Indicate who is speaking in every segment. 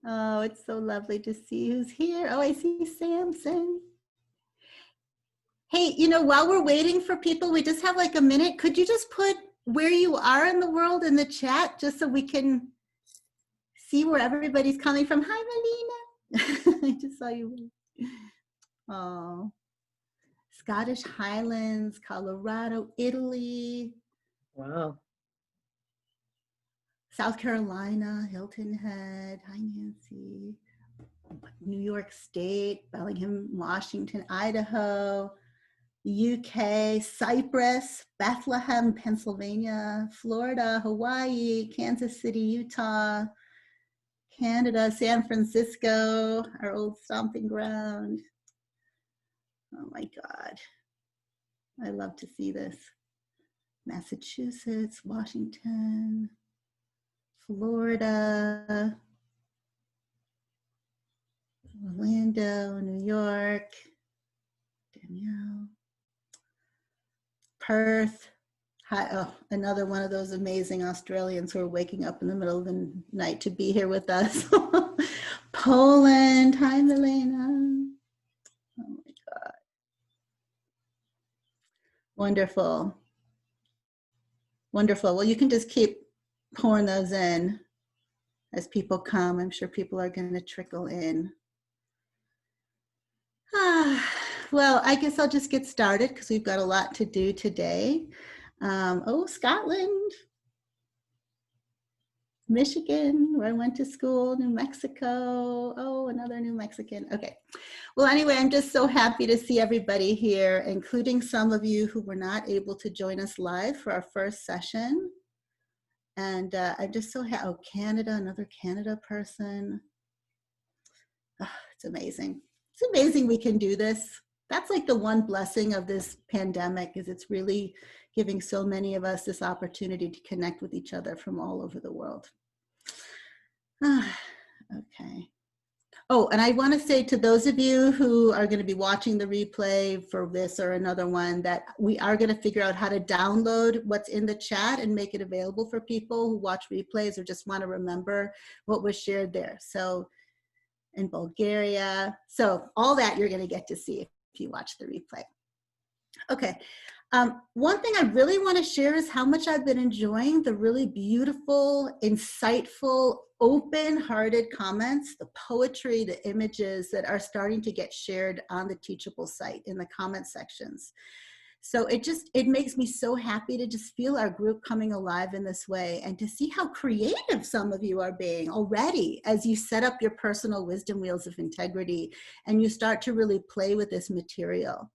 Speaker 1: Oh, it's so lovely to see who's here. Oh, I see Samson. Hey, while we're waiting for people, we just have like a minute. Could you just put where you are in the world in the chat just so we can see where everybody's coming from? Hi, Melina. I just saw you. Oh, Scottish Highlands, Colorado, Italy.
Speaker 2: Wow.
Speaker 1: South Carolina, Hilton Head. Hi, Nancy. New York State, Bellingham, Washington, Idaho, the UK, Cyprus, Bethlehem, Pennsylvania, Florida, Hawaii, Kansas City, Utah, Canada, San Francisco, our old stomping ground. Oh my God. I love to see this. Massachusetts, Washington, Florida, Orlando, New York, Danielle, Perth. Hi, oh, another one of those amazing Australians who are waking up in the middle of the night to be here with us. Poland. Hi, Milena. Oh my God. Wonderful. Wonderful. Well, you can just keep pouring those in as people come. I'm sure people are going to trickle in. Well, I guess I'll just get started because we've got a lot to do today. Oh, Scotland, Michigan, where I went to school, New Mexico. Oh, another New Mexican. Okay. Well, anyway, I'm just so happy to see everybody here, including some of you who were not able to join us live for our first session. And I'm just so happy. Oh, Canada, another Canada person. Oh, it's amazing. It's amazing we can do this. That's like the one blessing of this pandemic is it's really giving so many of us this opportunity to connect with each other from all over the world. Okay. Oh, and I want to say to those of you who are going to be watching the replay for this or another one that we are going to figure out how to download what's in the chat and make it available for people who watch replays or just want to remember what was shared there. So in Bulgaria. So all that you're going to get to see if you watch the replay. Okay. One thing I really want to share is how much I've been enjoying the really beautiful, insightful, open-hearted comments, the poetry, the images that are starting to get shared on the Teachable site in the comment sections. So it makes me so happy to just feel our group coming alive in this way and to see how creative some of you are being already as you set up your personal wisdom wheels of integrity and you start to really play with this material.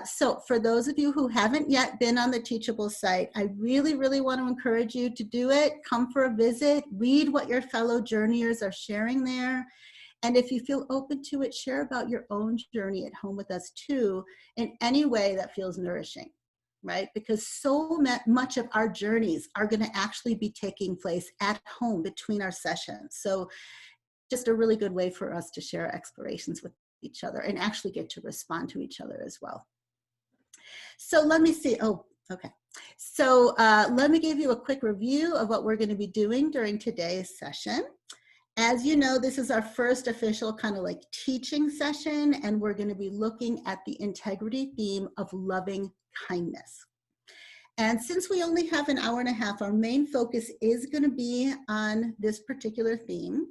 Speaker 1: So for those of you who haven't yet been on the Teachable site, I really, really want to encourage you to do it. Come for a visit, read what your fellow journeyers are sharing there. And if you feel open to it, share about your own journey at home with us too, in any way that feels nourishing, right? Because so much of our journeys are going to actually be taking place at home between our sessions. So just a really good way for us to share our explorations with each other and actually get to respond to each other as well. So let me see. Oh, okay. So let me give you a quick review of what we're going to be doing during today's session. As you know, this is our first official kind of like teaching session, and we're going to be looking at the integrity theme of loving kindness. And since we only have an hour and a half, our main focus is going to be on this particular theme,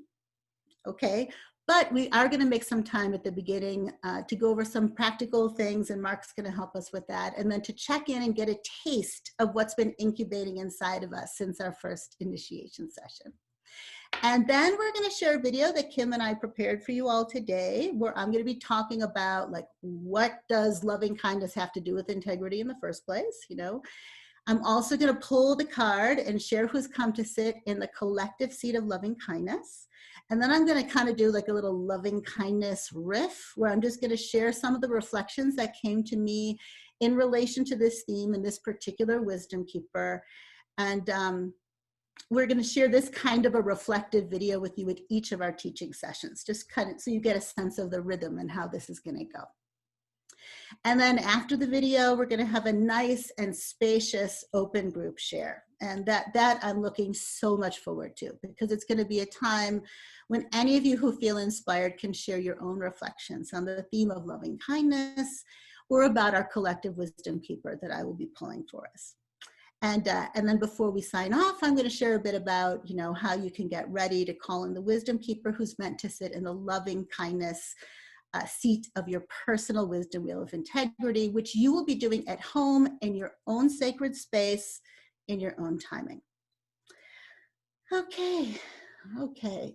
Speaker 1: okay? But we are going to make some time at the beginning to go over some practical things, and Mark's going to help us with that, and then to check in and get a taste of what's been incubating inside of us since our first initiation session. And then we're going to share a video that Kim and I prepared for you all today, where I'm going to be talking about like, what does loving kindness have to do with integrity in the first place, you know? I'm also going to pull the card and share who's come to sit in the collective seat of loving kindness. And then I'm going to kind of do like a little loving kindness riff, where I'm just going to share some of the reflections that came to me in relation to this theme and this particular wisdom keeper. And we're going to share this kind of a reflective video with you at each of our teaching sessions, just kind of so you get a sense of the rhythm and how this is going to go. And then after the video, we're going to have a nice and spacious open group share. And that I'm looking so much forward to, because it's going to be a time when any of you who feel inspired can share your own reflections on the theme of loving kindness or about our collective wisdom keeper that I will be pulling for us. And then before we sign off, I'm going to share a bit about, how you can get ready to call in the wisdom keeper who's meant to sit in the loving kindness seat of your personal wisdom wheel of integrity, which you will be doing at home in your own sacred space, in your own timing. Okay.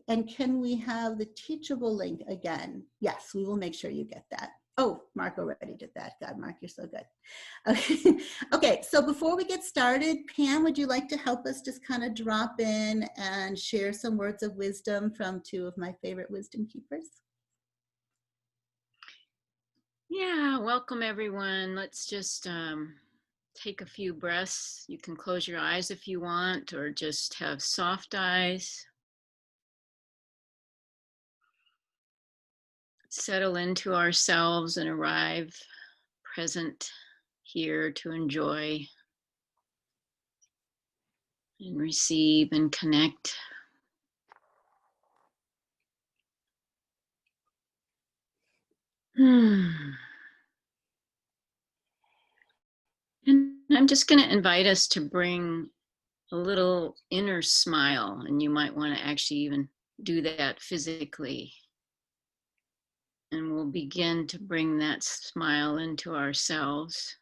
Speaker 1: And can we have the Teachable link again? Yes, we will make sure you get that. Oh, Mark already did that. God, Mark, you're so good. Okay. Okay, so before we get started, Pam, would you like to help us just kind of drop in and share some words of wisdom from two of my favorite wisdom keepers?
Speaker 2: Yeah, welcome everyone. Let's just take a few breaths. You can close your eyes if you want, or just have soft eyes. Settle into ourselves and arrive present here to enjoy and receive and connect. And I'm just going to invite us to bring a little inner smile, and you might want to actually even do that physically. And we'll begin to bring that smile into ourselves.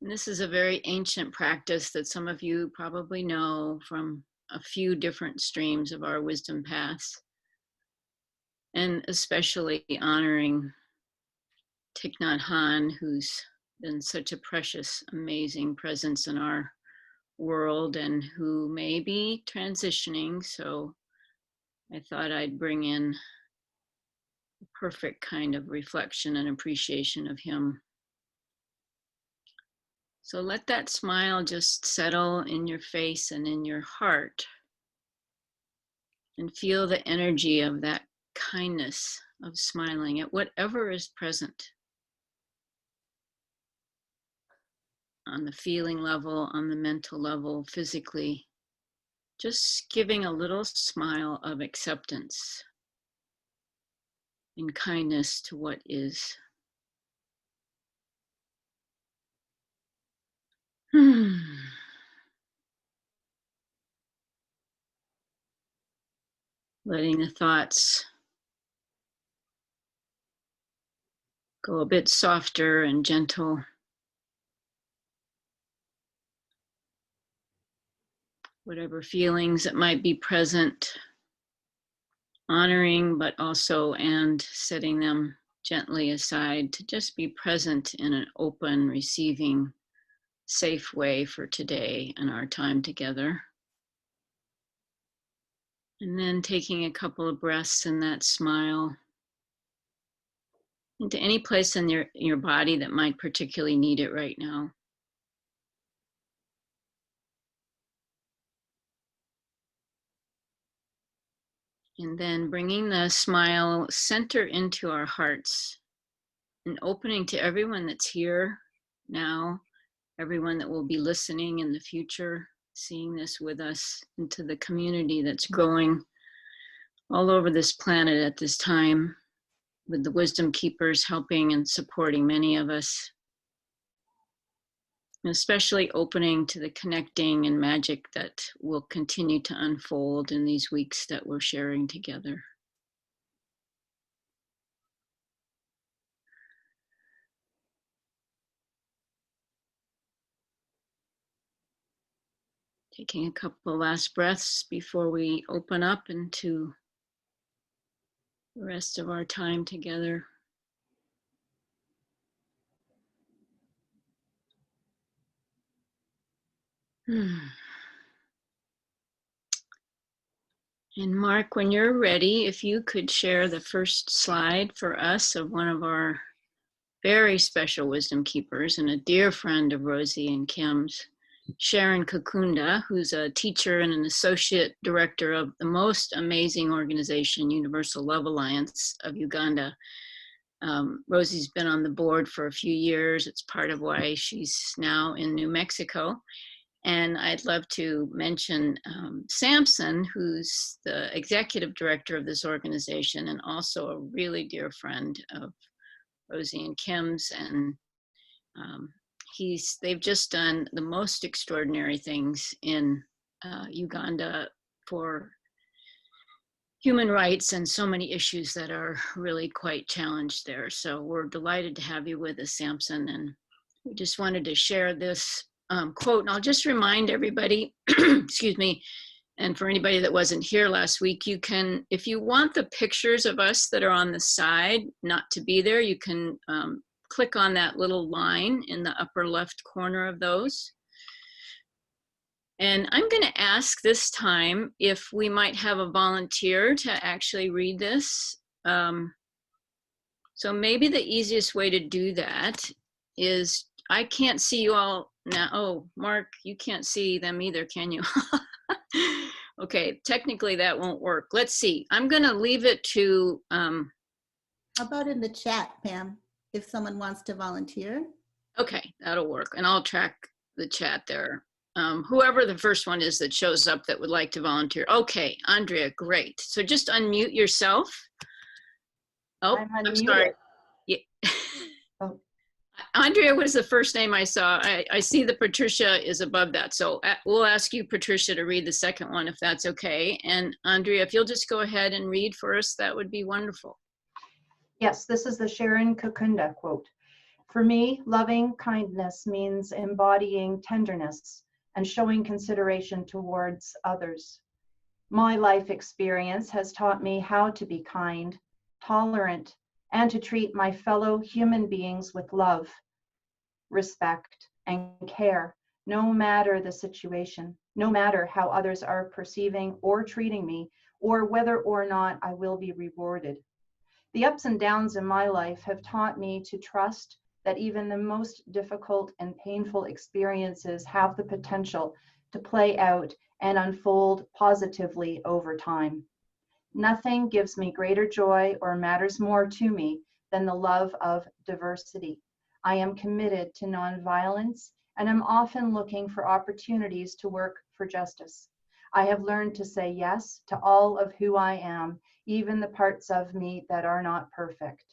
Speaker 2: And this is a very ancient practice that some of you probably know from a few different streams of our wisdom paths, and especially honoring Thich Nhat Hanh, who's been such a precious, amazing presence in our world and who may be transitioning. So I thought I'd bring in the perfect kind of reflection and appreciation of him. So let that smile just settle in your face and in your heart, and feel the energy of that kindness of smiling at whatever is present, on the feeling level, on the mental level, physically. Just giving a little smile of acceptance and kindness to what is. Letting the thoughts go a bit softer and gentle. Whatever feelings that might be present, honoring, but also and setting them gently aside to just be present in an open, receiving, safe way for today and our time together. And then taking a couple of breaths in that smile into any place in your body that might particularly need it right now. And then bringing the smile center into our hearts and opening to everyone that's here now, everyone that will be listening in the future, seeing this with us, into the community that's growing all over this planet at this time, with the wisdom keepers helping and supporting many of us, and especially opening to the connecting and magic that will continue to unfold in these weeks that we're sharing together. Taking a couple last breaths before we open up into the rest of our time together. And Mark, when you're ready, if you could share the first slide for us of one of our very special wisdom keepers and a dear friend of Rosie and Kim's, Sharon Kakunda, who's a teacher and an associate director of the most amazing organization, Universal Love Alliance of Uganda. Rosie's been on the board for a few years. It's part of why she's now in New Mexico. And I'd love to mention Samson, who's the executive director of this organization and also a really dear friend of Rosie and Kim's. And they've just done the most extraordinary things in Uganda for human rights and so many issues that are really quite challenged there. So we're delighted to have you with us, Samson. And we just wanted to share this quote. And I'll just remind everybody, excuse me, and for anybody that wasn't here last week, you can, if you want the pictures of us that are on the side not to be there, you can click on that little line in the upper left corner of those. And I'm going to ask this time if we might have a volunteer to actually read this. So maybe the easiest way to do that is, I can't see you all now. Oh, Mark, you can't see them either, can you? Okay, technically that won't work. Let's see. I'm going to leave it to...
Speaker 1: How about in the chat, Pam, if someone wants to volunteer?
Speaker 2: Okay, that'll work. And I'll track the chat there. Whoever the first one is that shows up that would like to volunteer. Okay, Andrea, great. So just unmute yourself. Oh, I'm sorry. Yeah.
Speaker 3: Oh.
Speaker 2: Andrea was the first name I saw. I see that Patricia is above that. So we'll ask you, Patricia, to read the second one, if that's okay. And Andrea, if you'll just go ahead and read for us, that would be wonderful.
Speaker 3: Yes, this is the Sharon Kakunda quote. For me, loving kindness means embodying tenderness and showing consideration towards others. My life experience has taught me how to be kind, tolerant, and to treat my fellow human beings with love, respect, and care, no matter the situation, no matter how others are perceiving or treating me, or whether or not I will be rewarded. The ups and downs in my life have taught me to trust that even the most difficult and painful experiences have the potential to play out and unfold positively over time. Nothing gives me greater joy or matters more to me than the love of diversity. I am committed to nonviolence and am often looking for opportunities to work for justice. I have learned to say yes to all of who I am, even the parts of me that are not perfect.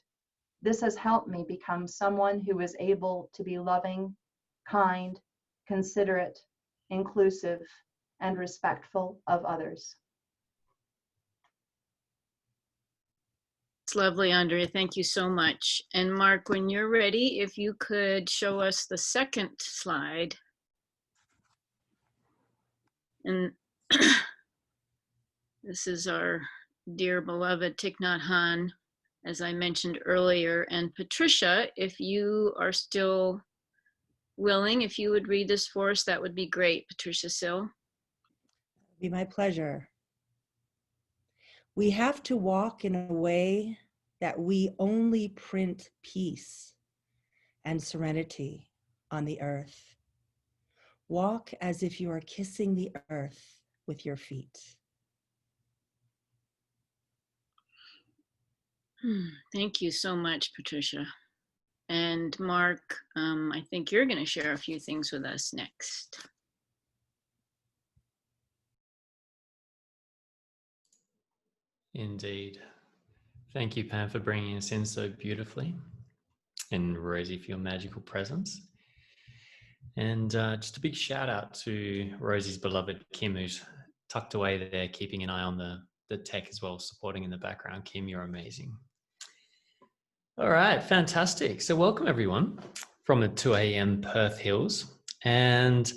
Speaker 3: This has helped me become someone who is able to be loving, kind, considerate, inclusive, and respectful of others.
Speaker 2: It's lovely, Andrea. Thank you so much. And Mark, when you're ready, if you could show us the second slide. And this is our dear beloved Thich Nhat Hanh, as I mentioned earlier. And Patricia, if you are still willing, if you would read this for us, that would be great. Patricia Sill.
Speaker 4: It'd be my pleasure. We have to walk in a way that we only print peace and serenity on the earth. Walk as if you are kissing the earth with your feet.
Speaker 2: Thank you so much, Patricia. And Mark, I think you're going to share a few things with us next.
Speaker 5: Indeed. Thank you, Pam, for bringing us in so beautifully, and Rosie for your magical presence. And just a big shout out to Rosie's beloved Kim, who's tucked away there, keeping an eye on the tech as well, supporting in the background. Kim, you're amazing. All right, fantastic. So welcome everyone from the 2 a.m. Perth Hills. And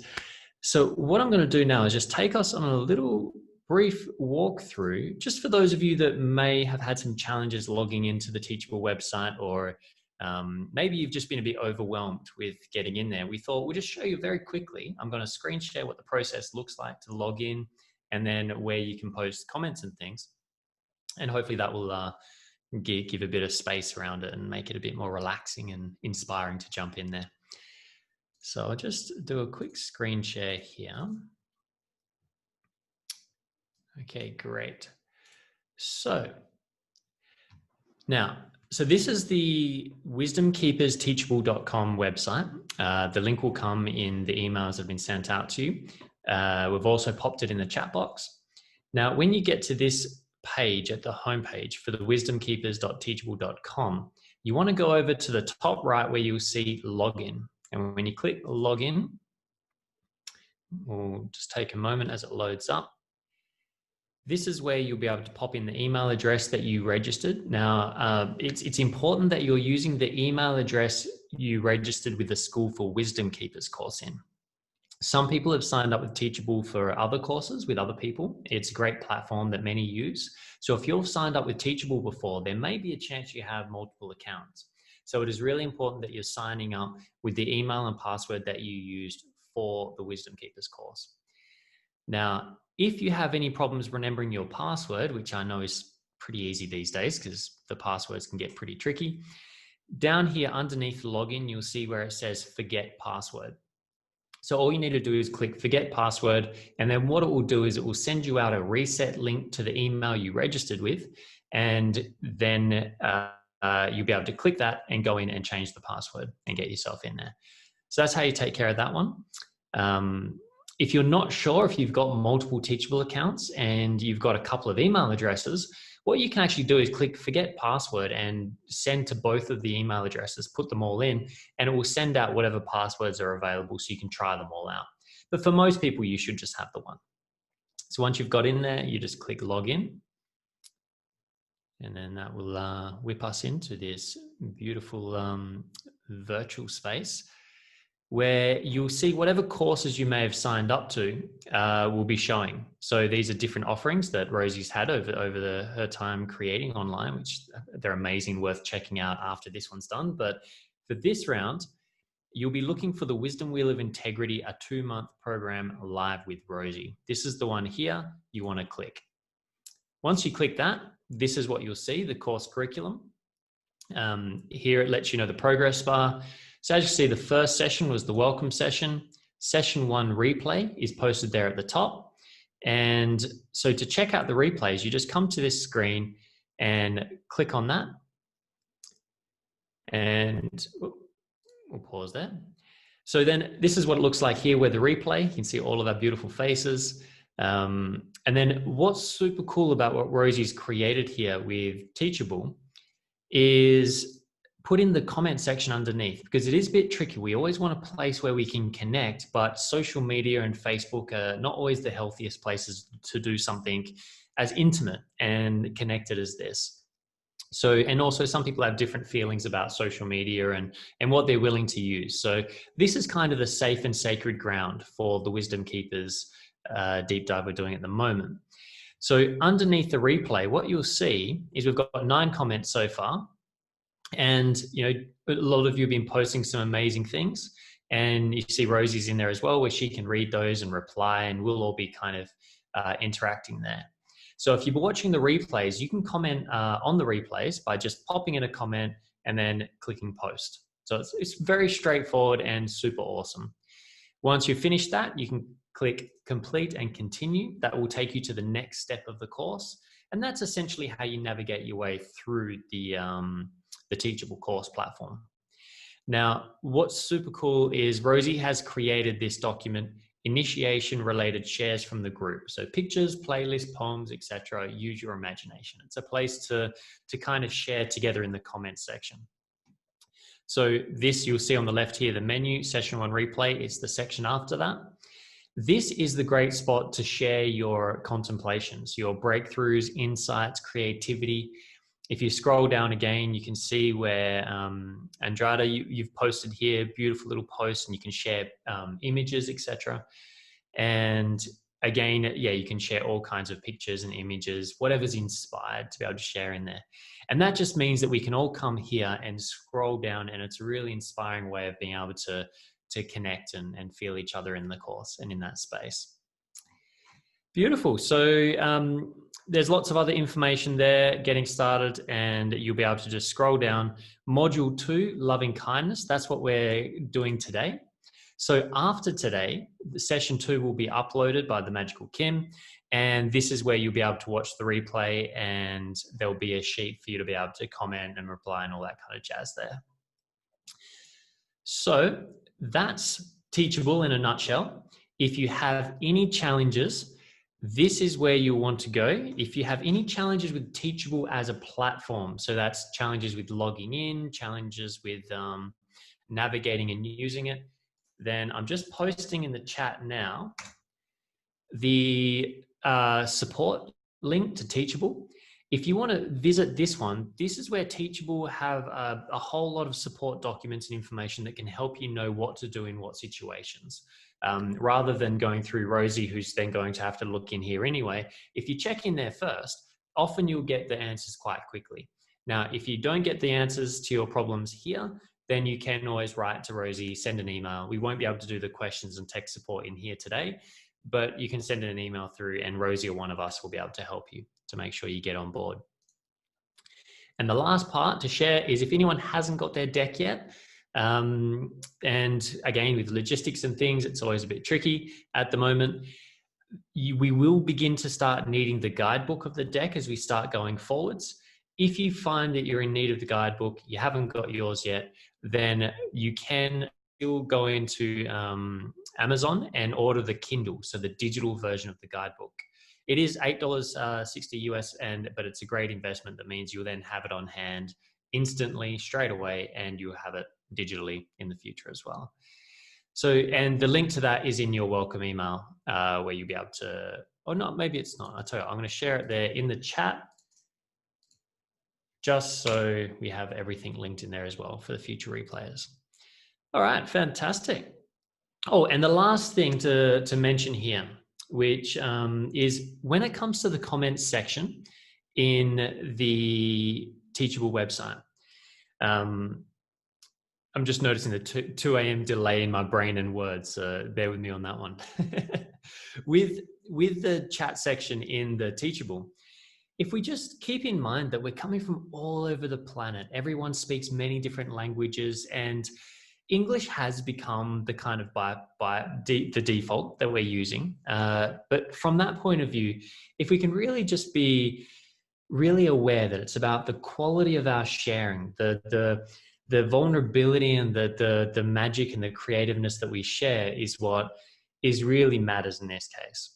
Speaker 5: so what I'm going to do now is just take us on a little brief walkthrough, just for those of you that may have had some challenges logging into the Teachable website, or maybe you've just been a bit overwhelmed with getting in there. We thought we'll just show you very quickly. I'm going to screen share what the process looks like to log in, and then where you can post comments and things. And hopefully that will give a bit of space around it and make it a bit more relaxing and inspiring to jump in there. So I'll just do a quick screen share here. Okay, great. So now So this is the wisdomkeepersteachable.com website. The link will come in the emails that have been sent out to you. We've also popped it in the chat box. Now, when you get to this page at the homepage for the wisdomkeepers.teachable.com, you want to go over to the top right where you'll see login. And when you click login, we'll just take a moment as it loads up. This is where you'll be able to pop in the email address that you registered. Now, it's important that you're using the email address you registered with the School for Wisdom Keepers course in. Some people have signed up with Teachable for other courses with other people. It's a great platform that many use. So if you've signed up with Teachable before, there may be a chance you have multiple accounts. So it is really important that you're signing up with the email and password that you used for the Wisdom Keepers course. Now, if you have any problems remembering your password, which I know is pretty easy these days because the passwords can get pretty tricky, down here underneath login, you'll see where it says forget password. So all you need to do is click forget password, and then what it will do is it will send you out a reset link to the email you registered with, and then you'll be able to click that and go in and change the password and get yourself in there. So that's how you take care of that one. If you're not sure if you've got multiple Teachable accounts and you've got a couple of email addresses, what you can actually do is click forget password and send to both of the email addresses, put them all in, and it will send out whatever passwords are available so you can try them all out. But for most people, you should just have the one. So once you've got in there, you just click login. And then that will whip us into this beautiful virtual space where you'll see whatever courses you may have signed up to will be showing. So these are different offerings that Rosie's had over her time creating online, which they're amazing, worth checking out after this one's done. But for this round, you'll be looking for the Wisdom Wheel of Integrity, a 2-month program live with Rosie. This is the one here you want to click. Once you click that, this is what you'll see, the course curriculum. Here it lets you know the progress bar. So as you see, the first session was the welcome session. Session 1 replay is posted there at the top. And so to check out the replays, you just come to this screen and click on that. And we'll pause there. So then this is what it looks like here with the replay. You can see all of our beautiful faces. And then what's super cool about what Rosie's created here with Teachable is put in the comment section underneath, because it is a bit tricky. We always want a place where we can connect, but social media and Facebook are not always the healthiest places to do something as intimate and connected as this. So, and also some people have different feelings about social media and what they're willing to use. So this is kind of the safe and sacred ground for the Wisdom Keepers deep dive we're doing at the moment. So underneath the replay, what you'll see is we've got 9 comments so far. And, you know, a lot of you have been posting some amazing things, and you see Rosie's in there as well, where she can read those and reply, and we'll all be kind of interacting there. So if you're watching the replays, you can comment on the replays by just popping in a comment and then clicking post. So it's very straightforward and super awesome. Once you've finished that, you can click complete and continue. That will take you to the next step of the course. And that's essentially how you navigate your way through the Teachable course platform. Now, what's super cool is Rosie has created this document, initiation related shares from the group. So pictures, playlists, poems, etc. Use your imagination. It's a place to kind of share together in the comments section. So this you'll see on the left here, the menu, session 1 replay. It's the section after that. This is the great spot to share your contemplations, your breakthroughs, insights, creativity. If you scroll down again, you can see where Andrada, you've posted here beautiful little posts, and you can share images, etc. And again, yeah, you can share all kinds of pictures and images, whatever's inspired to be able to share in there. And that just means that we can all come here and scroll down, and it's a really inspiring way of being able to connect and feel each other in the course and in that space. Beautiful. So there's lots of other information there getting started, and you'll be able to just scroll down. Module 2, loving kindness. That's what we're doing today. So after today, session 2 will be uploaded by the Magical Kim. And this is where you'll be able to watch the replay, and there'll be a sheet for you to be able to comment and reply and all that kind of jazz there. So that's Teachable in a nutshell. If you have any challenges, this is where you want to go. If you have any challenges with Teachable as a platform, so that's challenges with logging in, challenges with navigating and using it, then I'm just posting in the chat now the support link to Teachable. If you want to visit this one, this is where Teachable have a whole lot of support documents and information that can help you know what to do in what situations. Rather than going through Rosie, who's then going to have to look in here anyway. If you check in there first, often you'll get the answers quite quickly. Now, if you don't get the answers to your problems here, then you can always write to Rosie, send an email. We won't be able to do the questions and tech support in here today, but you can send an email through and Rosie or one of us will be able to help you to make sure you get on board. And the last part to share is if anyone hasn't got their deck yet, and again, with logistics and things, it's always a bit tricky at the moment. We will begin to start needing the guidebook of the deck as we start going forwards. If you find that you're in need of the guidebook, you haven't got yours yet, then you can still go into Amazon and order the Kindle, so the digital version of the guidebook. It is $8.60 US, but it's a great investment. That means you'll then have it on hand instantly, straight away, and you'll have it digitally in the future as well. So, and the link to that is in your welcome email, where you'll be able to, or not, maybe it's not. I'll tell you, I'm going to share it there in the chat, just so we have everything linked in there as well for the future replayers. All right, fantastic. Oh, and the last thing to mention here, which is when it comes to the comments section in the Teachable website, I'm just noticing the 2 a.m. delay in my brain and words, so bear with me on that one. With the chat section in the Teachable, if we just keep in mind that we're coming from all over the planet, everyone speaks many different languages, and English has become the kind of the default that we're using. But from that point of view, if we can really just be really aware that it's about the quality of our sharing, the vulnerability and the magic and the creativeness that we share is what is really matters in this case.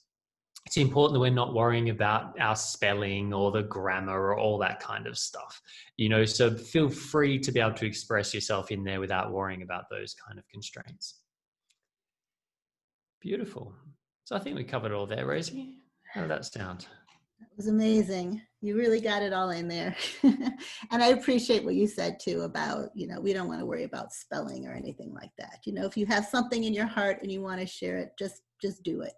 Speaker 5: It's important that we're not worrying about our spelling or the grammar or all that kind of stuff, you know, so feel free to be able to express yourself in there without worrying about those kind of constraints. Beautiful. So I think we covered it all there, Rosie. How did that sound?
Speaker 1: That was amazing. You really got it all in there. And I appreciate what you said too about, you know, we don't want to worry about spelling or anything like that. You know, if you have something in your heart and you want to share it, just do it.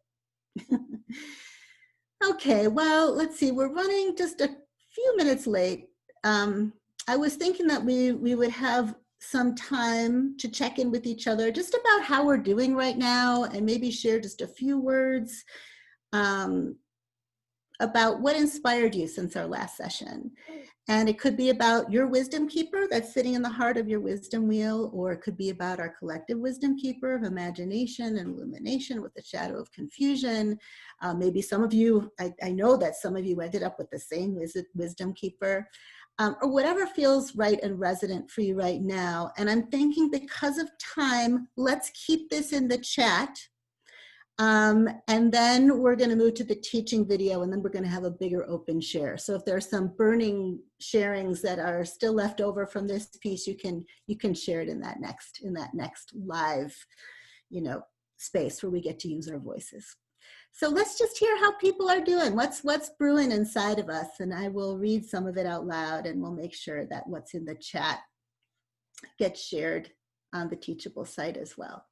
Speaker 1: Okay, well, let's see. We're running just a few minutes late. I was thinking that we would have some time to check in with each other just about how we're doing right now, and maybe share just a few words about what inspired you since our last session. And it could be about your wisdom keeper that's sitting in the heart of your wisdom wheel, or it could be about our collective wisdom keeper of imagination and illumination with the shadow of confusion. Maybe some of you, I know that some of you ended up with the same wisdom keeper, or whatever feels right and resonant for you right now. And I'm thinking, because of time, let's keep this in the chat. And then we're going to move to the teaching video, and then we're going to have a bigger open share. So if there are some burning sharings that are still left over from this piece, you can share it in that next live, you know, space where we get to use our voices. So let's just hear how people are doing. What's brewing inside of us, and I will read some of it out loud, and we'll make sure that what's in the chat gets shared on the Teachable site as well.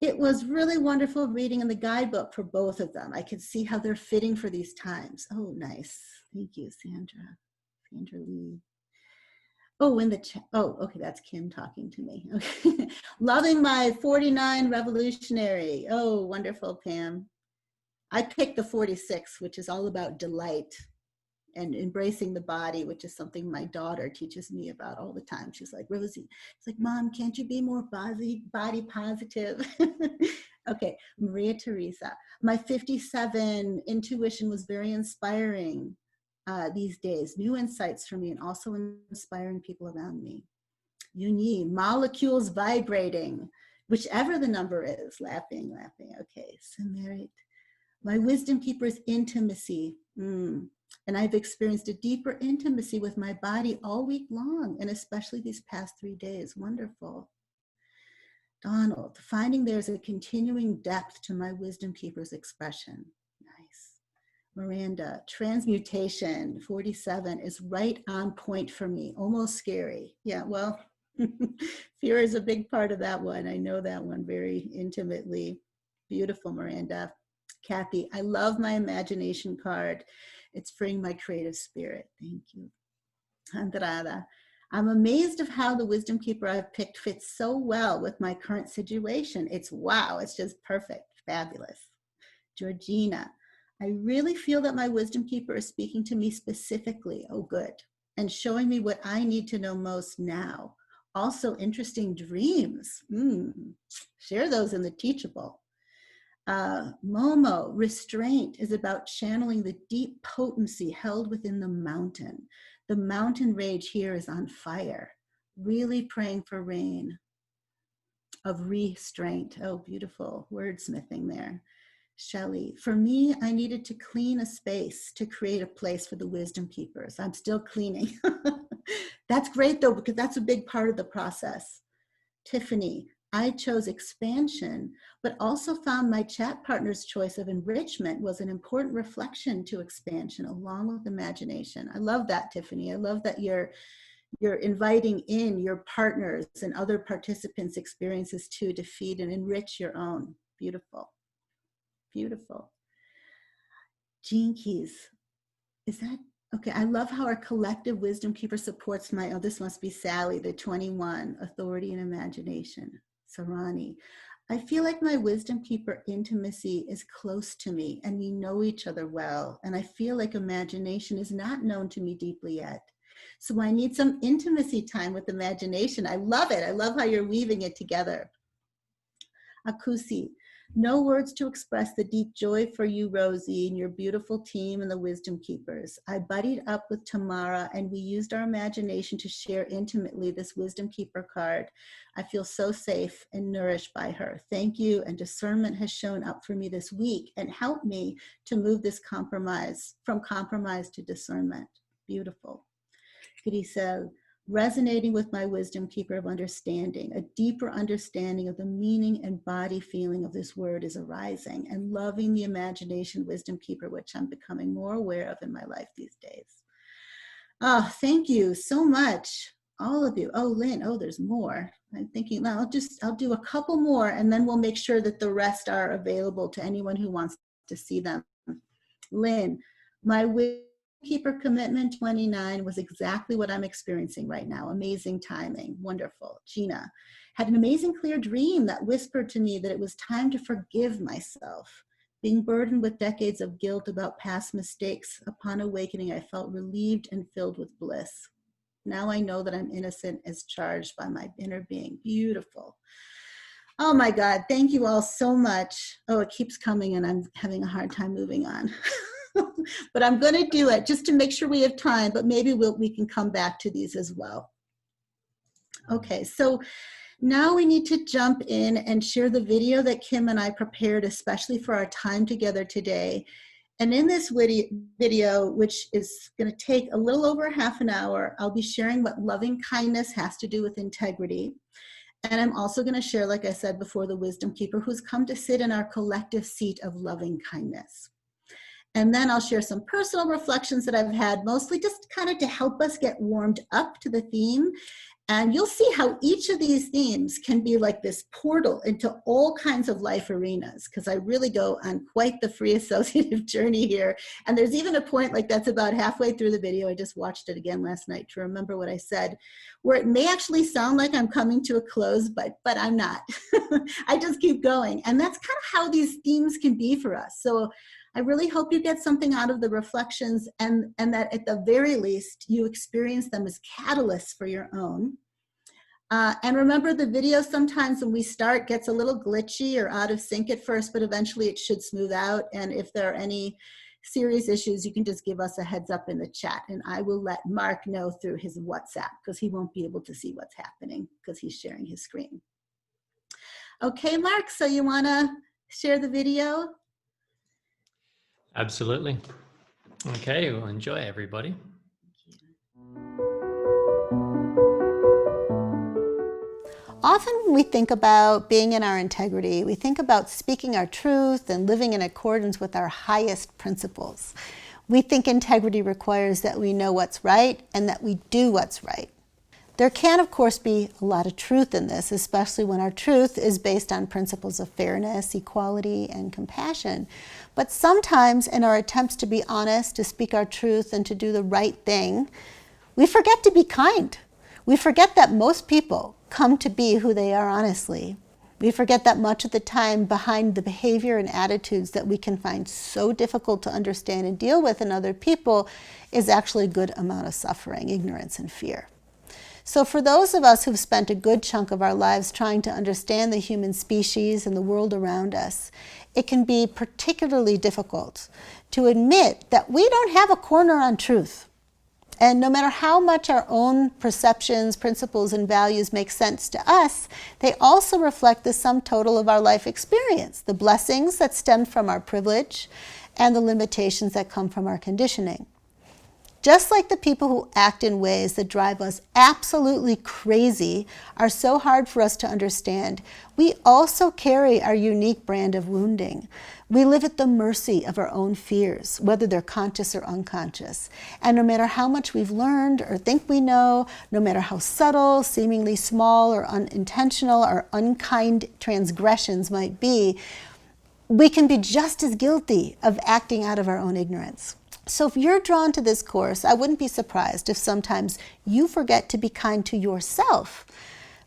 Speaker 1: It was really wonderful reading in the guidebook for both of them. I could see how they're fitting for these times. Oh, nice. Thank you, Sandra. Sandra Lee. Oh, in the chat. Oh, okay, that's Kim talking to me. Okay. Loving my 49 revolutionary. Oh, wonderful, Pam. I picked the 46, which is all about delight and embracing the body, which is something my daughter teaches me about all the time. She's like, Rosie, it's like, Mom, can't you be more body positive? Okay, Maria Teresa. My 57 intuition was very inspiring these days. New insights for me and also inspiring people around me. Yunyi, molecules vibrating, whichever the number is, laughing. Okay, Sumerit. My wisdom keeper is intimacy. And I've experienced a deeper intimacy with my body all week long, and especially these past 3 days. Wonderful. Donald, finding there's a continuing depth to my wisdom keeper's expression. Nice. Miranda, transmutation, 47, is right on point for me, almost scary. Yeah, well, fear is a big part of that one. I know that one very intimately. Beautiful, Miranda. Kathy, I love my imagination card. It's freeing my creative spirit. Thank you. Andrada, I'm amazed of how the wisdom keeper I've picked fits so well with my current situation. It's wow, it's just perfect, fabulous. Georgina, I really feel that my wisdom keeper is speaking to me specifically, oh good, and showing me what I need to know most now. Also interesting dreams. Share those in the teachable. Momo, restraint is about channeling the deep potency held within the mountain. The mountain rage here is on fire. Really praying for rain of restraint. Oh, beautiful wordsmithing there. Shelley, for me, I needed to clean a space to create a place for the wisdom keepers. I'm still cleaning. That's great though, because that's a big part of the process. Tiffany, I chose expansion, but also found my chat partner's choice of enrichment was an important reflection to expansion along with imagination. I love that, Tiffany. I love that you're inviting in your partners and other participants' experiences too to feed and enrich your own. Beautiful, beautiful. Gene Keys, is that, okay, I love how our collective wisdom keeper supports my, oh, this must be Sally, the 21, authority and imagination. Sarani, I feel like my wisdom keeper intimacy is close to me and we know each other well. And I feel like imagination is not known to me deeply yet. So I need some intimacy time with imagination. I love it. I love how you're weaving it together. Akusi, no words to express the deep joy for you, Rosie, and your beautiful team and the Wisdom Keepers. I buddied up with Tamara and we used our imagination to share intimately this Wisdom Keeper card. I feel so safe and nourished by her. Thank you, and discernment has shown up for me this week and helped me to move this compromise, from compromise to discernment. Beautiful. Grisel, resonating with my wisdom keeper of understanding, a deeper understanding of the meaning and body feeling of this word is arising, and loving the imagination wisdom keeper, which I'm becoming more aware of in my life these days. Oh, thank you so much, all of you. Oh, Lynn, oh, there's more. I'm thinking, well, I'll do a couple more and then we'll make sure that the rest are available to anyone who wants to see them. Lynn, my wisdom keeper commitment 29 was exactly what I'm experiencing right now. Amazing timing. Wonderful. Gina, had an amazing clear dream that whispered to me that it was time to forgive myself. Being burdened with decades of guilt about past mistakes, upon awakening, I felt relieved and filled with bliss. Now I know that I'm innocent as charged by my inner being. Beautiful. Oh my God, thank you all so much. Oh, it keeps coming and I'm having a hard time moving on. But I'm going to do it just to make sure we have time, but maybe we can come back to these as well. Okay, so now we need to jump in and share the video that Kim and I prepared especially for our time together today. And in this video, which is going to take a little over half an hour, I'll be sharing what loving kindness has to do with integrity. And I'm also going to share, like I said before, the wisdom keeper who's come to sit in our collective seat of loving kindness. And then I'll share some personal reflections that I've had, mostly just kind of to help us get warmed up to the theme. And you'll see how each of these themes can be like this portal into all kinds of life arenas, because I really go on quite the free associative journey here. And there's even a point, like that's about halfway through the video, I just watched it again last night to remember what I said, where it may actually sound like I'm coming to a close, but I'm not. I just keep going. And that's kind of how these themes can be for us. So I really hope you get something out of the reflections, and that at the very least, you experience them as catalysts for your own. And remember, the video sometimes when we start gets a little glitchy or out of sync at first, but eventually it should smooth out. And if there are any serious issues, you can just give us a heads up in the chat, and I will let Mark know through his WhatsApp, because he won't be able to see what's happening because he's sharing his screen. Okay, Mark, so you want to share the video?
Speaker 5: Absolutely. Okay, well, enjoy, everybody.
Speaker 1: Often when we think about being in our integrity, we think about speaking our truth and living in accordance with our highest principles. We think integrity requires that we know what's right and that we do what's right. There can, of course, be a lot of truth in this, especially when our truth is based on principles of fairness, equality, and compassion. But sometimes in our attempts to be honest, to speak our truth, and to do the right thing, we forget to be kind. We forget that most people come to be who they are honestly. We forget that much of the time behind the behavior and attitudes that we can find so difficult to understand and deal with in other people is actually a good amount of suffering, ignorance, and fear. So for those of us who've spent a good chunk of our lives trying to understand the human species and the world around us, it can be particularly difficult to admit that we don't have a corner on truth. And no matter how much our own perceptions, principles, and values make sense to us, they also reflect the sum total of our life experience, the blessings that stem from our privilege, and the limitations that come from our conditioning. Just like the people who act in ways that drive us absolutely crazy are so hard for us to understand, we also carry our unique brand of wounding. We live at the mercy of our own fears, whether they're conscious or unconscious. And no matter how much we've learned or think we know, no matter how subtle, seemingly small, or unintentional or unkind transgressions might be, we can be just as guilty of acting out of our own ignorance. So if you're drawn to this course, I wouldn't be surprised if sometimes you forget to be kind to yourself.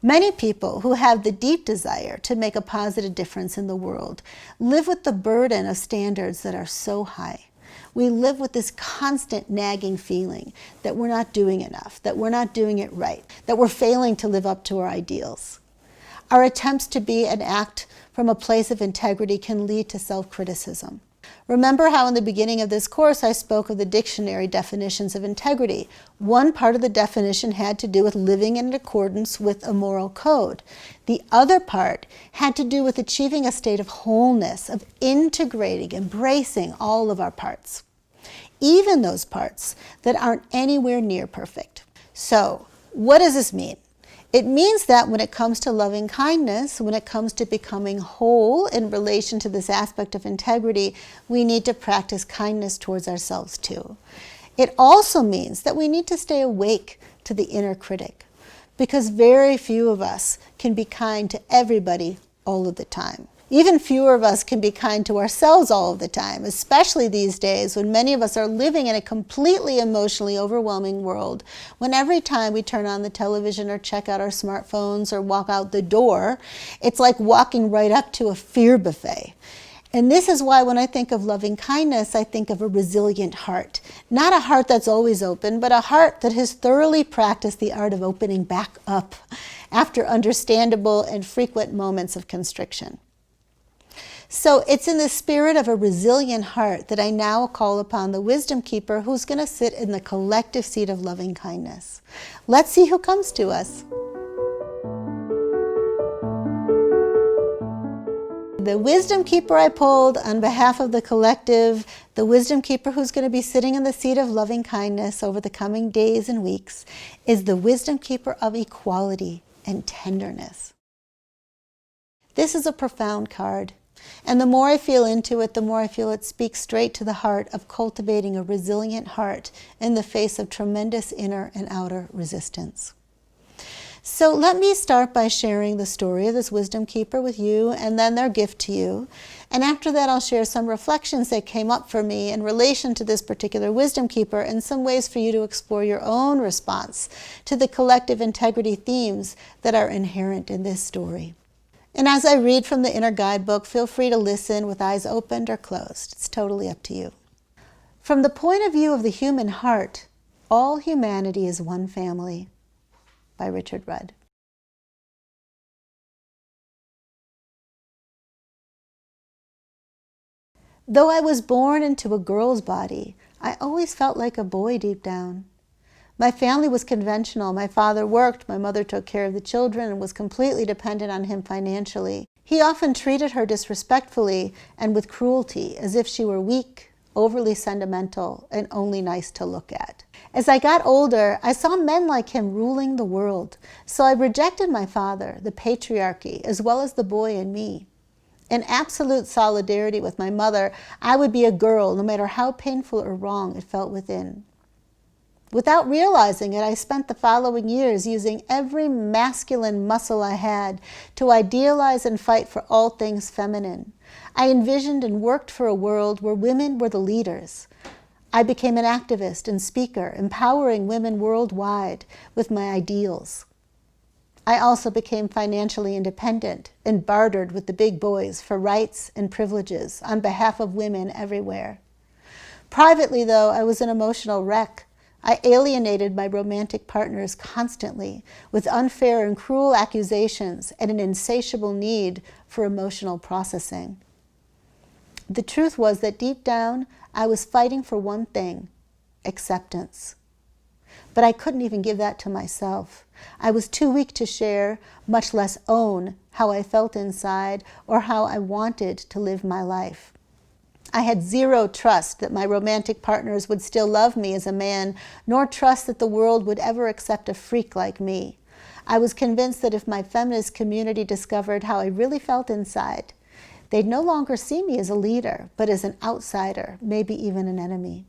Speaker 1: Many people who have the deep desire to make a positive difference in the world live with the burden of standards that are so high. We live with this constant nagging feeling that we're not doing enough, that we're not doing it right, that we're failing to live up to our ideals. Our attempts to be and act from a place of integrity can lead to self-criticism. Remember how in the beginning of this course I spoke of the dictionary definitions of integrity. One part of the definition had to do with living in accordance with a moral code. The other part had to do with achieving a state of wholeness, of integrating, embracing all of our parts, even those parts that aren't anywhere near perfect. So, what does this mean? It means that when it comes to loving kindness, when it comes to becoming whole in relation to this aspect of integrity, we need to practice kindness towards ourselves too. It also means that we need to stay awake to the inner critic, because very few of us can be kind to everybody all of the time. Even fewer of us can be kind to ourselves all of the time, especially these days when many of us are living in a completely emotionally overwhelming world, when every time we turn on the television or check out our smartphones or walk out the door, it's like walking right up to a fear buffet. And this is why when I think of loving kindness, I think of a resilient heart. Not a heart that's always open, but a heart that has thoroughly practiced the art of opening back up after understandable and frequent moments of constriction. So it's in the spirit of a resilient heart that I now call upon the wisdom keeper who's going to sit in the collective seat of loving kindness. Let's see who comes to us. The wisdom keeper I pulled on behalf of the collective, the wisdom keeper who's going to be sitting in the seat of loving kindness over the coming days and weeks, is the wisdom keeper of equality and tenderness. This is a profound card. And the more I feel into it, the more I feel it speaks straight to the heart of cultivating a resilient heart in the face of tremendous inner and outer resistance. So let me start by sharing the story of this wisdom keeper with you and then their gift to you. And after that, I'll share some reflections that came up for me in relation to this particular wisdom keeper and some ways for you to explore your own response to the collective integrity themes that are inherent in this story. And as I read from the inner guidebook, feel free to listen with eyes opened or closed. It's totally up to you. From the point of view of the human heart, all humanity is one family, by Richard Rudd. Though I was born into a girl's body, I always felt like a boy deep down. My family was conventional. My father worked, my mother took care of the children and was completely dependent on him financially. He often treated her disrespectfully and with cruelty, as if she were weak, overly sentimental, and only nice to look at. As I got older, I saw men like him ruling the world, so I rejected my father, the patriarchy, as well as the boy in me. In absolute solidarity with my mother, I would be a girl, no matter how painful or wrong it felt within. Without realizing it, I spent the following years using every masculine muscle I had to idealize and fight for all things feminine. I envisioned and worked for a world where women were the leaders. I became an activist and speaker, empowering women worldwide with my ideals. I also became financially independent and bartered with the big boys for rights and privileges on behalf of women everywhere. Privately, though, I was an emotional wreck. I alienated my romantic partners constantly with unfair and cruel accusations and an insatiable need for emotional processing. The truth was that deep down, I was fighting for one thing: acceptance. But I couldn't even give that to myself. I was too weak to share, much less own, how I felt inside or how I wanted to live my life. I had zero trust that my romantic partners would still love me as a man, nor trust that the world would ever accept a freak like me. I was convinced that if my feminist community discovered how I really felt inside, they'd no longer see me as a leader, but as an outsider, maybe even an enemy.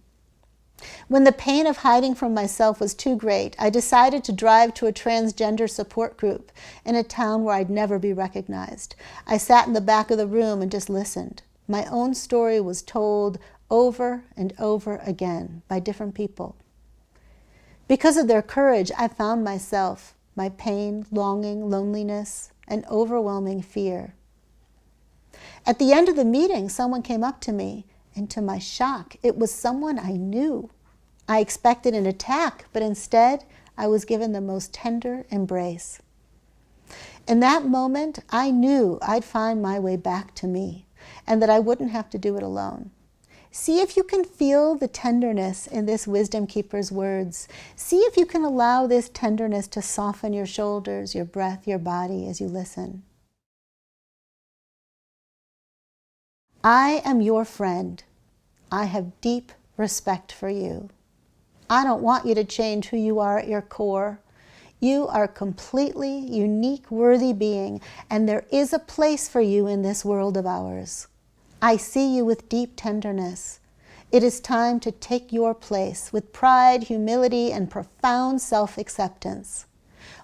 Speaker 1: When the pain of hiding from myself was too great, I decided to drive to a transgender support group in a town where I'd never be recognized. I sat in the back of the room and just listened. My own story was told over and over again by different people. Because of their courage, I found myself, my pain, longing, loneliness, and overwhelming fear. At the end of the meeting, someone came up to me, and to my shock, it was someone I knew. I expected an attack, but instead, I was given the most tender embrace. In that moment, I knew I'd find my way back to me, and that I wouldn't have to do it alone. See if you can feel the tenderness in this Wisdom Keeper's words. See if you can allow this tenderness to soften your shoulders, your breath, your body as you listen. I am your friend. I have deep respect for you. I don't want you to change who you are at your core. You are a completely unique, worthy being, and there is a place for you in this world of ours. I see you with deep tenderness. It is time to take your place with pride, humility, and profound self-acceptance.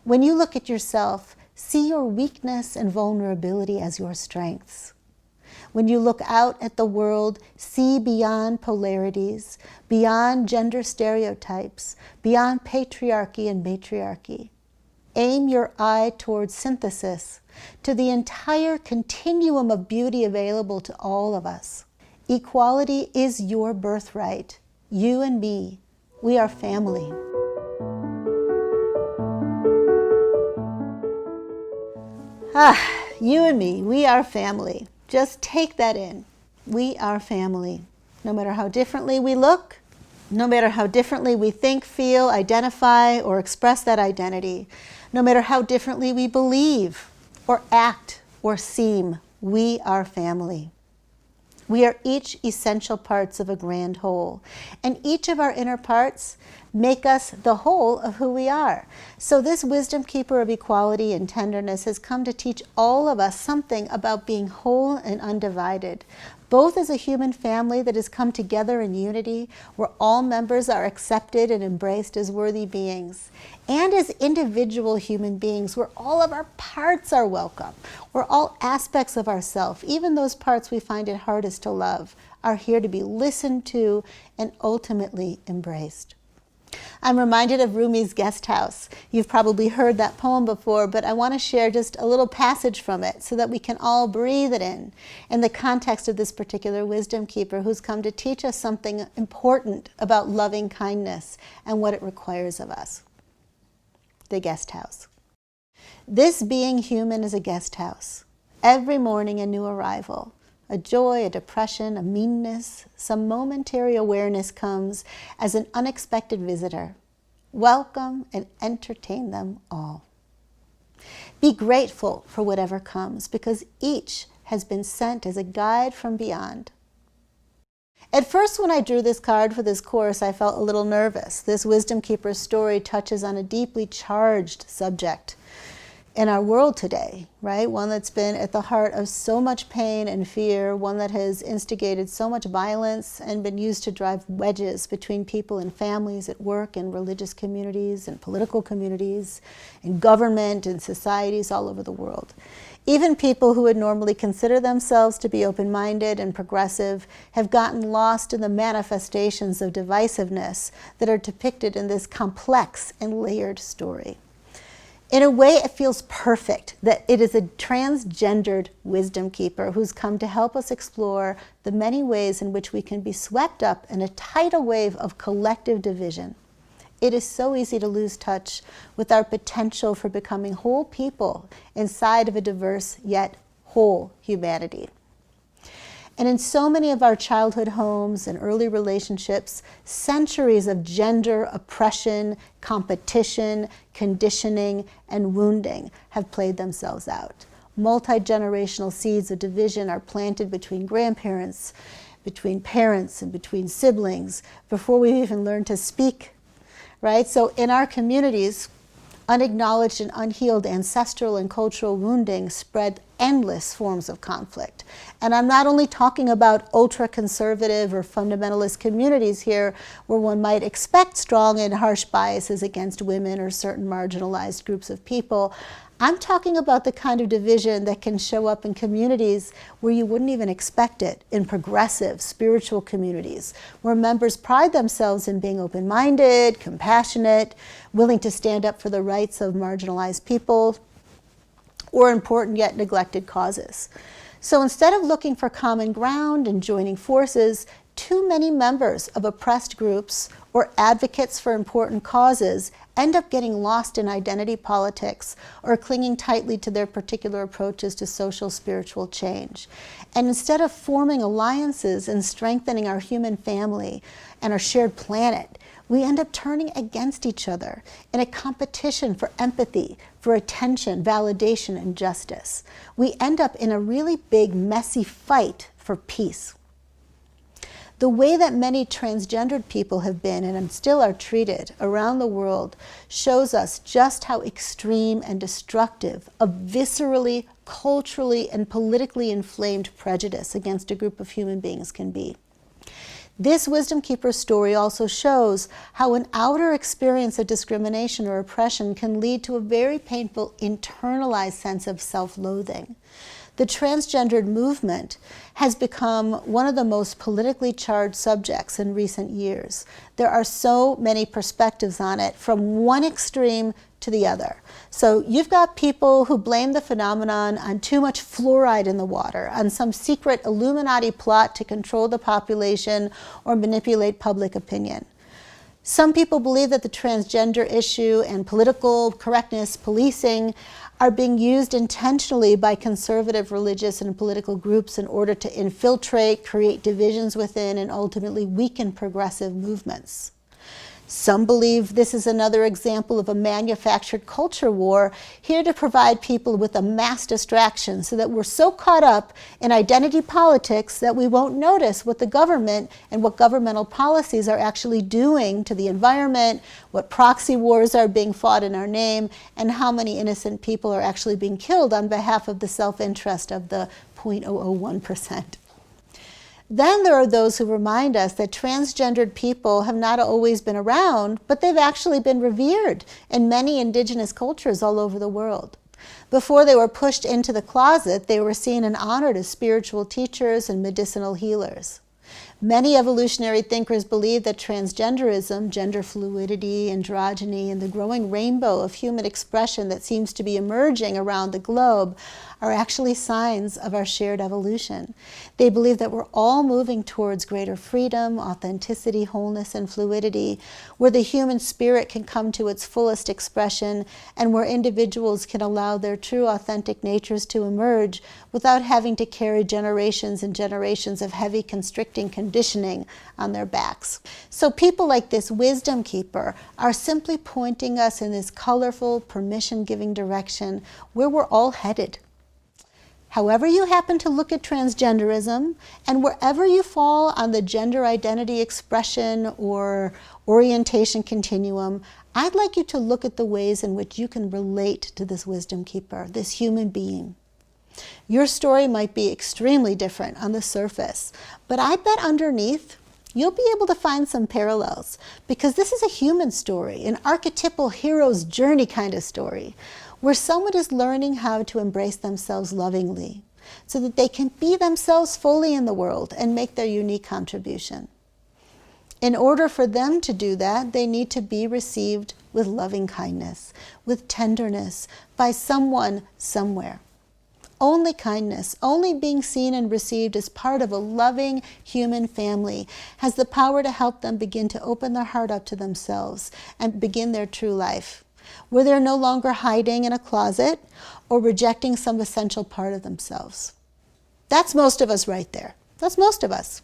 Speaker 1: When you look at yourself, see your weakness and vulnerability as your strengths. When you look out at the world, see beyond polarities, beyond gender stereotypes, beyond patriarchy and matriarchy. Aim your eye towards synthesis, to the entire continuum of beauty available to all of us. Equality is your birthright. You and me, we are family. You and me, we are family. Just take that in. We are family. No matter how differently we look, no matter how differently we think, feel, identify, or express that identity, no matter how differently we believe, or act, or seem, we are family. We are each essential parts of a grand whole, and each of our inner parts make us the whole of who we are. So this Wisdom Keeper of equality and tenderness has come to teach all of us something about being whole and undivided, both as a human family that has come together in unity, where all members are accepted and embraced as worthy beings, and as individual human beings, where all of our parts are welcome, where all aspects of ourself, even those parts we find it hardest to love, are here to be listened to and ultimately embraced. I'm reminded of Rumi's Guest House. You've probably heard that poem before, but I want to share just a little passage from it so that we can all breathe it in the context of this particular Wisdom Keeper who's come to teach us something important about loving kindness and what it requires of us. The Guest House. This being human is a guest house. Every morning a new arrival. a joy, a depression, a meanness, some momentary awareness comes as an unexpected visitor. Welcome and entertain them all. Be grateful for whatever comes, because each has been sent as a guide from beyond. At first, when I drew this card for this course, I felt a little nervous. This Wisdom Keeper story touches on a deeply charged subject in our world today, right? One that's been at the heart of so much pain and fear, one that has instigated so much violence and been used to drive wedges between people and families at work and religious communities and political communities and government and societies all over the world. Even people who would normally consider themselves to be open-minded and progressive have gotten lost in the manifestations of divisiveness that are depicted in this complex and layered story. In a way, it feels perfect that it is a transgendered wisdom keeper who's come to help us explore the many ways in which we can be swept up in a tidal wave of collective division. It is so easy to lose touch with our potential for becoming whole people inside of a diverse yet whole humanity. And in so many of our childhood homes and early relationships, centuries of gender oppression, competition, conditioning, and wounding have played themselves out. Multi-generational seeds of division are planted between grandparents, between parents, and between siblings before we even learn to speak. Right? So in our communities, unacknowledged and unhealed ancestral and cultural wounding spread endless forms of conflict. And I'm not only talking about ultra-conservative or fundamentalist communities here where one might expect strong and harsh biases against women or certain marginalized groups of people. I'm talking about the kind of division that can show up in communities where you wouldn't even expect it, in progressive, spiritual communities, where members pride themselves in being open-minded, compassionate, willing to stand up for the rights of marginalized people, or important yet neglected causes. So instead of looking for common ground and joining forces, too many members of oppressed groups or advocates for important causes end up getting lost in identity politics or clinging tightly to their particular approaches to social spiritual change. And instead of forming alliances and strengthening our human family and our shared planet, we end up turning against each other in a competition for empathy, for attention, validation, and justice. We end up in a really big, messy fight for peace. The way that many transgendered people have been and still are treated around the world shows us just how extreme and destructive a viscerally, culturally, and politically inflamed prejudice against a group of human beings can be. This Wisdom Keeper story also shows how an outer experience of discrimination or oppression can lead to a very painful internalized sense of self-loathing. The transgendered movement has become one of the most politically charged subjects in recent years. There are so many perspectives on it, from one extreme to the other. So you've got people who blame the phenomenon on too much fluoride in the water, on some secret Illuminati plot to control the population or manipulate public opinion. Some people believe that the transgender issue and political correctness policing are being used intentionally by conservative religious and political groups in order to infiltrate, create divisions within, and ultimately weaken progressive movements. Some believe this is another example of a manufactured culture war, here to provide people with a mass distraction so that we're so caught up in identity politics that we won't notice what the government and what governmental policies are actually doing to the environment, what proxy wars are being fought in our name, and how many innocent people are actually being killed on behalf of the self-interest of the 0.001%. Then there are those who remind us that transgendered people have not always been around, but they've actually been revered in many indigenous cultures all over the world. Before they were pushed into the closet, they were seen and honored as spiritual teachers and medicinal healers. Many evolutionary thinkers believe that transgenderism, gender fluidity, androgyny, and the growing rainbow of human expression that seems to be emerging around the globe are actually signs of our shared evolution. They believe that we're all moving towards greater freedom, authenticity, wholeness, and fluidity, where the human spirit can come to its fullest expression and where individuals can allow their true authentic natures to emerge without having to carry generations and generations of heavy constricting conditioning on their backs. So people like this wisdom keeper are simply pointing us in this colorful, permission-giving direction where we're all headed. However you happen to look at transgenderism, and wherever you fall on the gender identity expression or orientation continuum, I'd like you to look at the ways in which you can relate to this wisdom keeper, this human being. Your story might be extremely different on the surface, but I bet underneath you'll be able to find some parallels, because this is a human story, an archetypal hero's journey kind of story, where someone is learning how to embrace themselves lovingly so that they can be themselves fully in the world and make their unique contribution. In order for them to do that, they need to be received with loving kindness, with tenderness, by someone somewhere. Only kindness, only being seen and received as part of a loving human family has the power to help them begin to open their heart up to themselves and begin their true life, where they're no longer hiding in a closet or rejecting some essential part of themselves. That's most of us right there. That's most of us.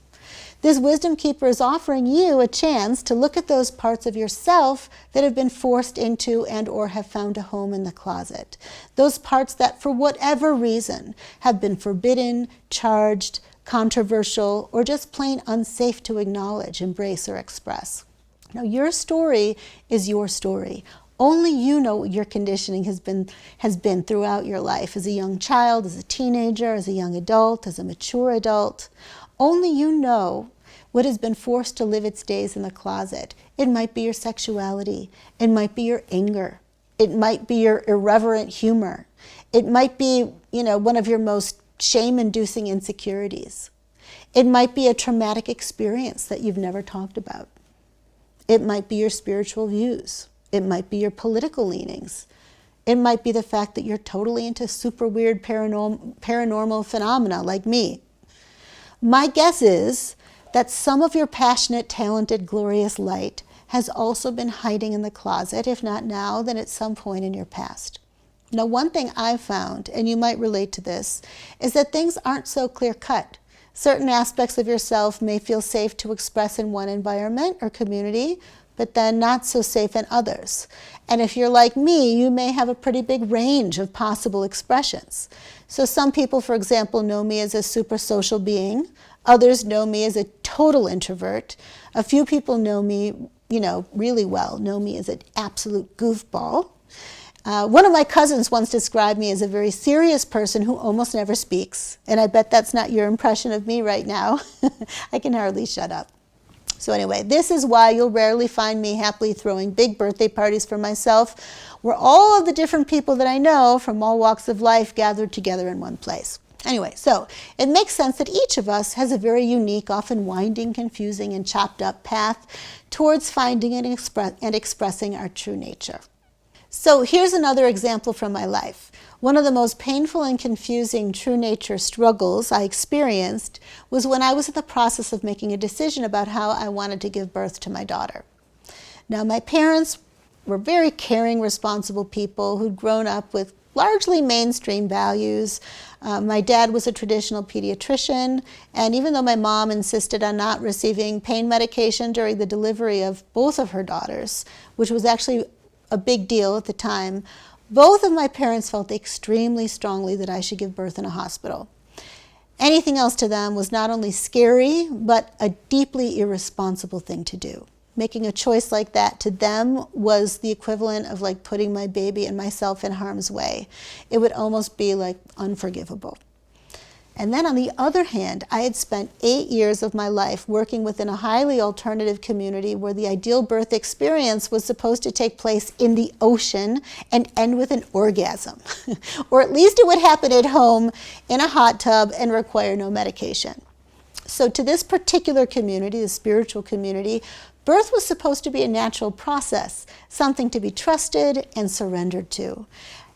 Speaker 1: This wisdom keeper is offering you a chance to look at those parts of yourself that have been forced into and or have found a home in the closet. Those parts that for whatever reason have been forbidden, charged, controversial, or just plain unsafe to acknowledge, embrace, or express. Now, your story is your story. Only you know what your conditioning has been throughout your life, as a young child, as a teenager, as a young adult, as a mature adult. Only you know what has been forced to live its days in the closet. It might be your sexuality. It might be your anger. It might be your irreverent humor. It might be, one of your most shame-inducing insecurities. It might be a traumatic experience that you've never talked about. It might be your spiritual views. It might be your political leanings. It might be the fact that you're totally into super weird paranormal phenomena like me. My guess is that some of your passionate, talented, glorious light has also been hiding in the closet, if not now, then at some point in your past. Now, one thing I've found, and you might relate to this, is that things aren't so clear-cut. Certain aspects of yourself may feel safe to express in one environment or community, but then not so safe in others. And if you're like me, you may have a pretty big range of possible expressions. So some people, for example, know me as a super social being. Others know me as a total introvert. A few people know me, really well, know me as an absolute goofball. One of my cousins once described me as a very serious person who almost never speaks. And I bet that's not your impression of me right now. I can hardly shut up. So anyway, this is why you'll rarely find me happily throwing big birthday parties for myself, where all of the different people that I know from all walks of life gathered together in one place. Anyway, so it makes sense that each of us has a very unique, often winding, confusing, and chopped up path towards finding and expressing our true nature. So here's another example from my life. One of the most painful and confusing true nature struggles I experienced was when I was in the process of making a decision about how I wanted to give birth to my daughter. Now, my parents were very caring, responsible people who'd grown up with largely mainstream values. My dad was a traditional pediatrician, and even though my mom insisted on not receiving pain medication during the delivery of both of her daughters, which was actually a big deal at the time, both of my parents felt extremely strongly that I should give birth in a hospital. Anything else to them was not only scary, but a deeply irresponsible thing to do. Making a choice like that to them was the equivalent of like putting my baby and myself in harm's way. It would almost be like unforgivable. And then on the other hand, I had spent 8 years of my life working within a highly alternative community where the ideal birth experience was supposed to take place in the ocean and end with an orgasm. Or at least it would happen at home in a hot tub and require no medication. So to this particular community, the spiritual community, birth was supposed to be a natural process, something to be trusted and surrendered to.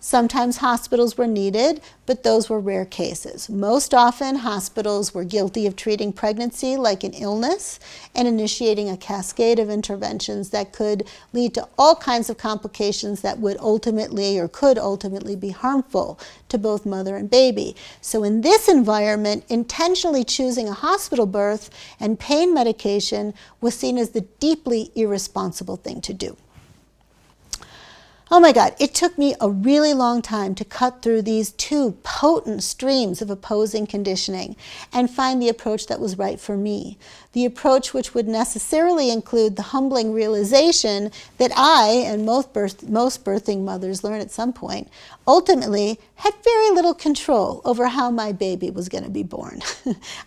Speaker 1: Sometimes hospitals were needed, but those were rare cases. Most often, hospitals were guilty of treating pregnancy like an illness and initiating a cascade of interventions that could lead to all kinds of complications that would ultimately or could ultimately be harmful to both mother and baby. So in this environment, intentionally choosing a hospital birth and pain medication was seen as the deeply irresponsible thing to do. Oh my God, it took me a really long time to cut through these two potent streams of opposing conditioning and find the approach that was right for me. The approach which would necessarily include the humbling realization that I, and most birthing mothers learn at some point, ultimately had very little control over how my baby was going to be born.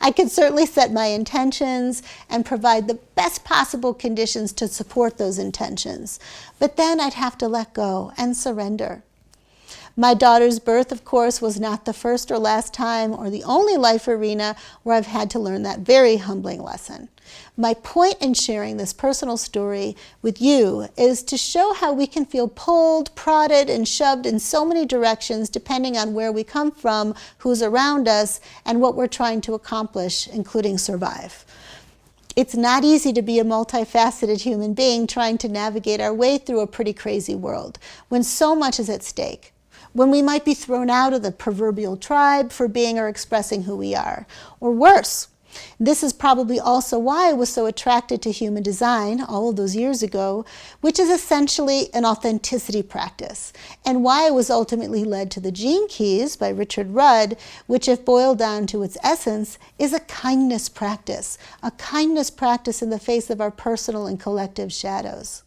Speaker 1: I could certainly set my intentions and provide the best possible conditions to support those intentions, but then I'd have to let go and surrender. My daughter's birth, of course, was not the first or last time or the only life arena where I've had to learn that very humbling lesson. My point in sharing this personal story with you is to show how we can feel pulled, prodded, and shoved in so many directions depending on where we come from, who's around us, and what we're trying to accomplish, including survive. It's not easy to be a multifaceted human being trying to navigate our way through a pretty crazy world when so much is at stake. When we might be thrown out of the proverbial tribe for being or expressing who we are. Or worse, this is probably also why I was so attracted to human design all of those years ago, which is essentially an authenticity practice, and why I was ultimately led to the Gene Keys by Richard Rudd, which, if boiled down to its essence, is a kindness practice in the face of our personal and collective shadows.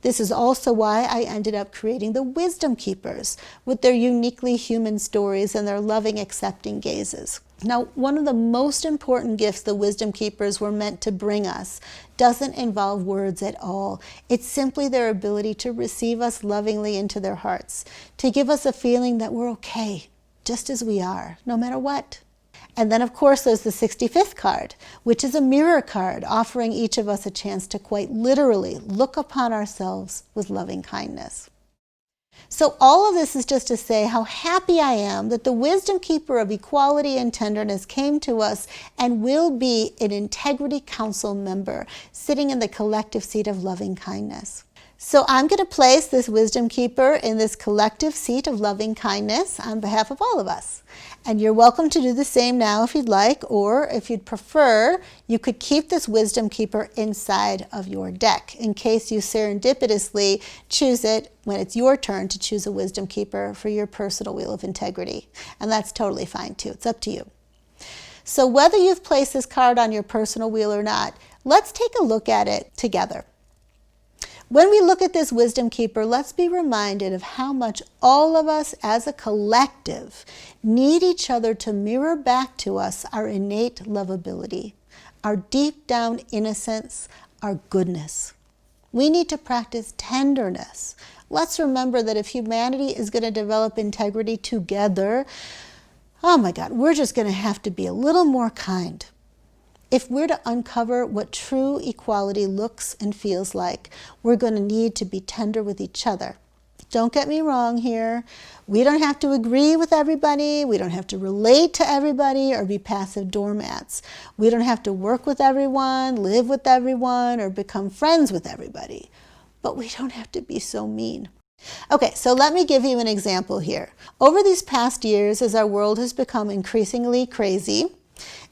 Speaker 1: This is also why I ended up creating the Wisdom Keepers with their uniquely human stories and their loving, accepting gazes. Now, one of the most important gifts the Wisdom Keepers were meant to bring us doesn't involve words at all. It's simply their ability to receive us lovingly into their hearts, to give us a feeling that we're okay, just as we are, no matter what. And then, of course, there's the 65th card, which is a mirror card, offering each of us a chance to quite literally look upon ourselves with loving kindness. So all of this is just to say how happy I am that the Wisdom Keeper of Equality and Tenderness came to us and will be an Integrity Council member, sitting in the collective seat of loving kindness. So I'm going to place this Wisdom Keeper in this collective seat of loving kindness on behalf of all of us. And you're welcome to do the same now if you'd like, or if you'd prefer, you could keep this Wisdom Keeper inside of your deck in case you serendipitously choose it when it's your turn to choose a Wisdom Keeper for your personal Wheel of Integrity. And that's totally fine too. It's up to you. So whether you've placed this card on your personal wheel or not, let's take a look at it together. When we look at this Wisdom Keeper, let's be reminded of how much all of us as a collective need each other to mirror back to us our innate lovability, our deep down innocence, our goodness. We need to practice tenderness. Let's remember that if humanity is going to develop integrity together, oh my God, we're just going to have to be a little more kind. If we're to uncover what true equality looks and feels like, we're going to need to be tender with each other. Don't get me wrong here. We don't have to agree with everybody. We don't have to relate to everybody or be passive doormats. We don't have to work with everyone, live with everyone, or become friends with everybody. But we don't have to be so mean. Okay, so let me give you an example here. Over these past years, as our world has become increasingly crazy,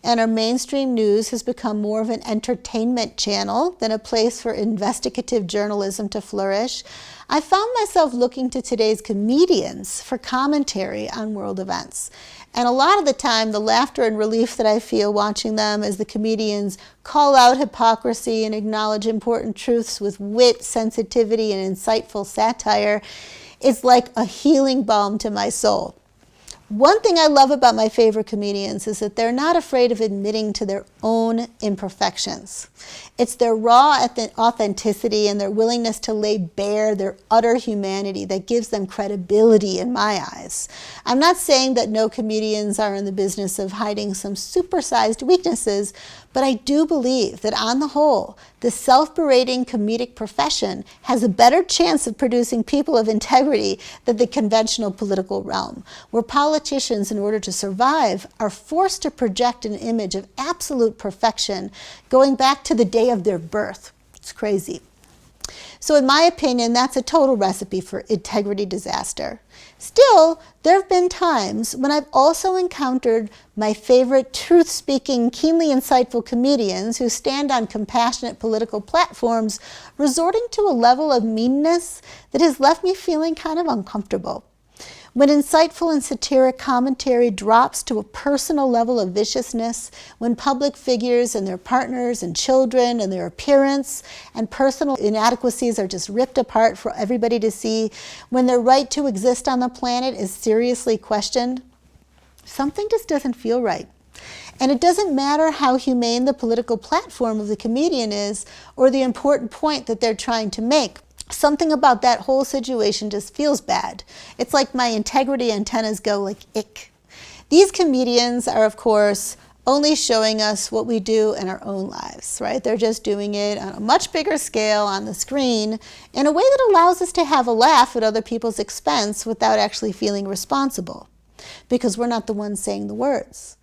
Speaker 1: and our mainstream news has become more of an entertainment channel than a place for investigative journalism to flourish, I found myself looking to today's comedians for commentary on world events. And a lot of the time, the laughter and relief that I feel watching them as the comedians call out hypocrisy and acknowledge important truths with wit, sensitivity, and insightful satire is like a healing balm to my soul. One thing I love about my favorite comedians is that they're not afraid of admitting to their own imperfections. It's their raw authenticity and their willingness to lay bare their utter humanity that gives them credibility in my eyes. I'm not saying that no comedians are in the business of hiding some supersized weaknesses, but I do believe that on the whole, The self-berating comedic profession has a better chance of producing people of integrity than the conventional political realm, where politicians, in order to survive, are forced to project an image of absolute perfection going back to the day of their birth. It's crazy. So in my opinion, that's a total recipe for integrity disaster. Still, there have been times when I've also encountered my favorite truth-speaking, keenly insightful comedians who stand on compassionate political platforms resorting to a level of meanness that has left me feeling kind of uncomfortable. When insightful and satiric commentary drops to a personal level of viciousness, when public figures and their partners and children and their appearance and personal inadequacies are just ripped apart for everybody to see, when their right to exist on the planet is seriously questioned, something just doesn't feel right. And it doesn't matter how humane the political platform of the comedian is or the important point that they're trying to make. Something about that whole situation just feels bad. It's like my integrity antennas go like, ick. These comedians are, of course, only showing us what we do in our own lives, right? They're just doing it on a much bigger scale on the screen in a way that allows us to have a laugh at other people's expense without actually feeling responsible, because we're not the ones saying the words.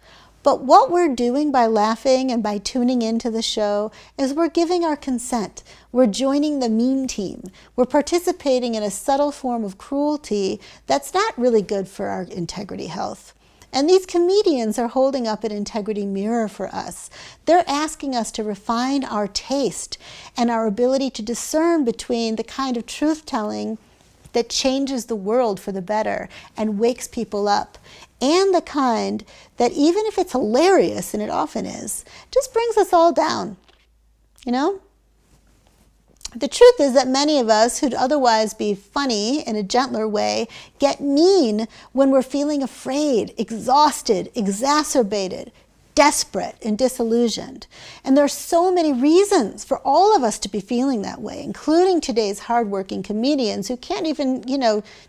Speaker 1: But what we're doing by laughing and by tuning into the show is we're giving our consent. We're joining the meme team. We're participating in a subtle form of cruelty that's not really good for our integrity health. And these comedians are holding up an integrity mirror for us. They're asking us to refine our taste and our ability to discern between the kind of truth-telling that changes the world for the better and wakes people up, and the kind that, even if it's hilarious, and it often is, just brings us all down, you know? The truth is that many of us who'd otherwise be funny in a gentler way get mean when we're feeling afraid, exhausted, exacerbated, desperate, and disillusioned. And there are so many reasons for all of us to be feeling that way, including today's hardworking comedians who can't even,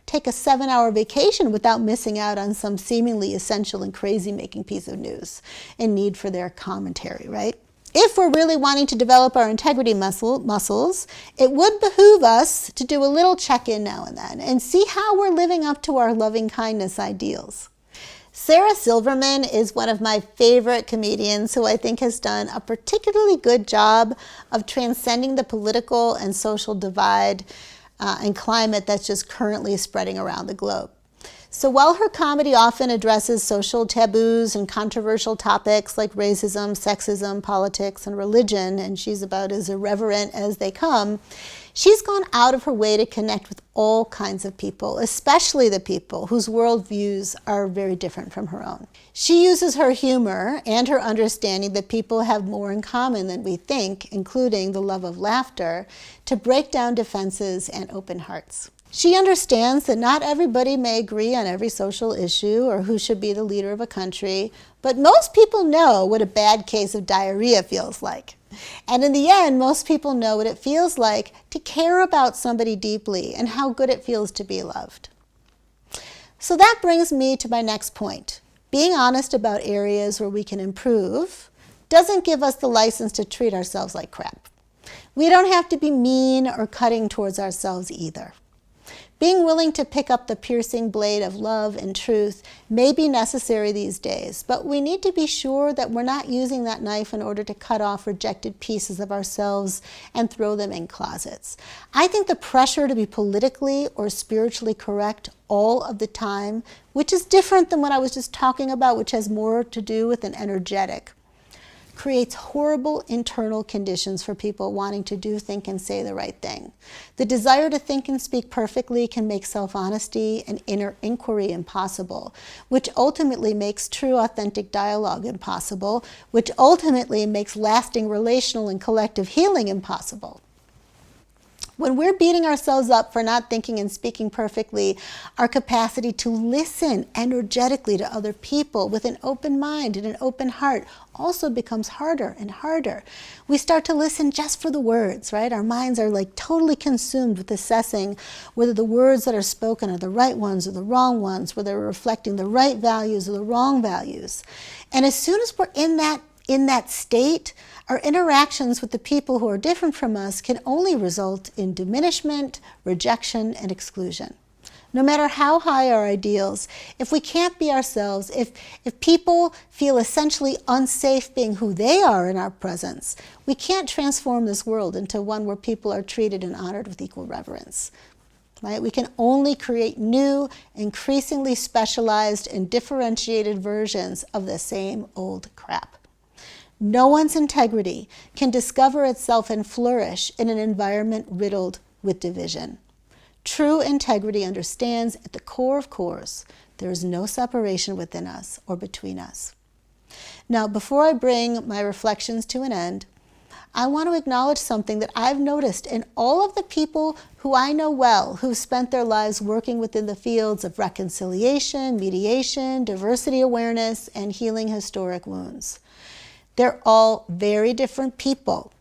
Speaker 1: take a 7-hour vacation without missing out on some seemingly essential and crazy-making piece of news in need for their commentary, right? If we're really wanting to develop our integrity muscles, it would behoove us to do a little check-in now and then and see how we're living up to our loving-kindness ideals. Sarah Silverman is one of my favorite comedians who I think has done a particularly good job of transcending the political and social divide and climate that's just currently spreading around the globe. So while her comedy often addresses social taboos and controversial topics like racism, sexism, politics, and religion, and she's about as irreverent as they come, she's gone out of her way to connect with all kinds of people, especially the people whose worldviews are very different from her own. She uses her humor and her understanding that people have more in common than we think, including the love of laughter, to break down defenses and open hearts. She understands that not everybody may agree on every social issue or who should be the leader of a country, but most people know what a bad case of diarrhea feels like. And in the end, most people know what it feels like to care about somebody deeply and how good it feels to be loved. So that brings me to my next point. Being honest about areas where we can improve doesn't give us the license to treat ourselves like crap. We don't have to be mean or cutting towards ourselves either. Being willing to pick up the piercing blade of love and truth may be necessary these days, but we need to be sure that we're not using that knife in order to cut off rejected pieces of ourselves and throw them in closets. I think the pressure to be politically or spiritually correct all of the time, which is different than what I was just talking about, which has more to do with an energetic, creates horrible internal conditions for people wanting to do, think, and say the right thing. The desire to think and speak perfectly can make self-honesty and inner inquiry impossible, which ultimately makes true, authentic dialogue impossible, which ultimately makes lasting relational and collective healing impossible. When we're beating ourselves up for not thinking and speaking perfectly, our capacity to listen energetically to other people with an open mind and an open heart also becomes harder and harder. We start to listen just for the words, right? Our minds are like totally consumed with assessing whether the words that are spoken are the right ones or the wrong ones, whether they're reflecting the right values or the wrong values. And as soon as we're in that
Speaker 6: In that state, our interactions with the people who are different from us can only result in diminishment, rejection, and exclusion. No matter how high our ideals, if we can't be ourselves, if people feel essentially unsafe being who they are in our presence, we can't transform this world into one where people are treated and honored with equal reverence. Right? We can only create new, increasingly specialized and differentiated versions of the same old crap. No one's integrity can discover itself and flourish in an environment riddled with division. True integrity understands at the core of cores, there is no separation within us or between us. Now, before I bring my reflections to an end, I want to acknowledge something that I've noticed in all of the people who I know well, who've spent their lives working within the fields of reconciliation, mediation, diversity awareness, and healing historic wounds. They're all very different people,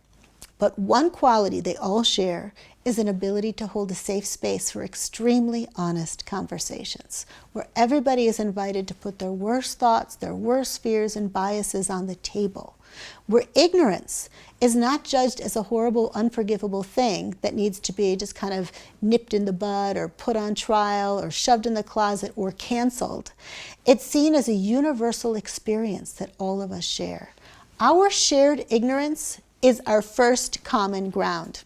Speaker 6: but one quality they all share is an ability to hold a safe space for extremely honest conversations, where everybody is invited to put their worst thoughts, their worst fears and biases on the table, where ignorance is not judged as a horrible, unforgivable thing that needs to be just kind of nipped in the bud or put on trial or shoved in the closet or canceled. It's seen as a universal experience that all of us share. Our shared ignorance is our first common ground.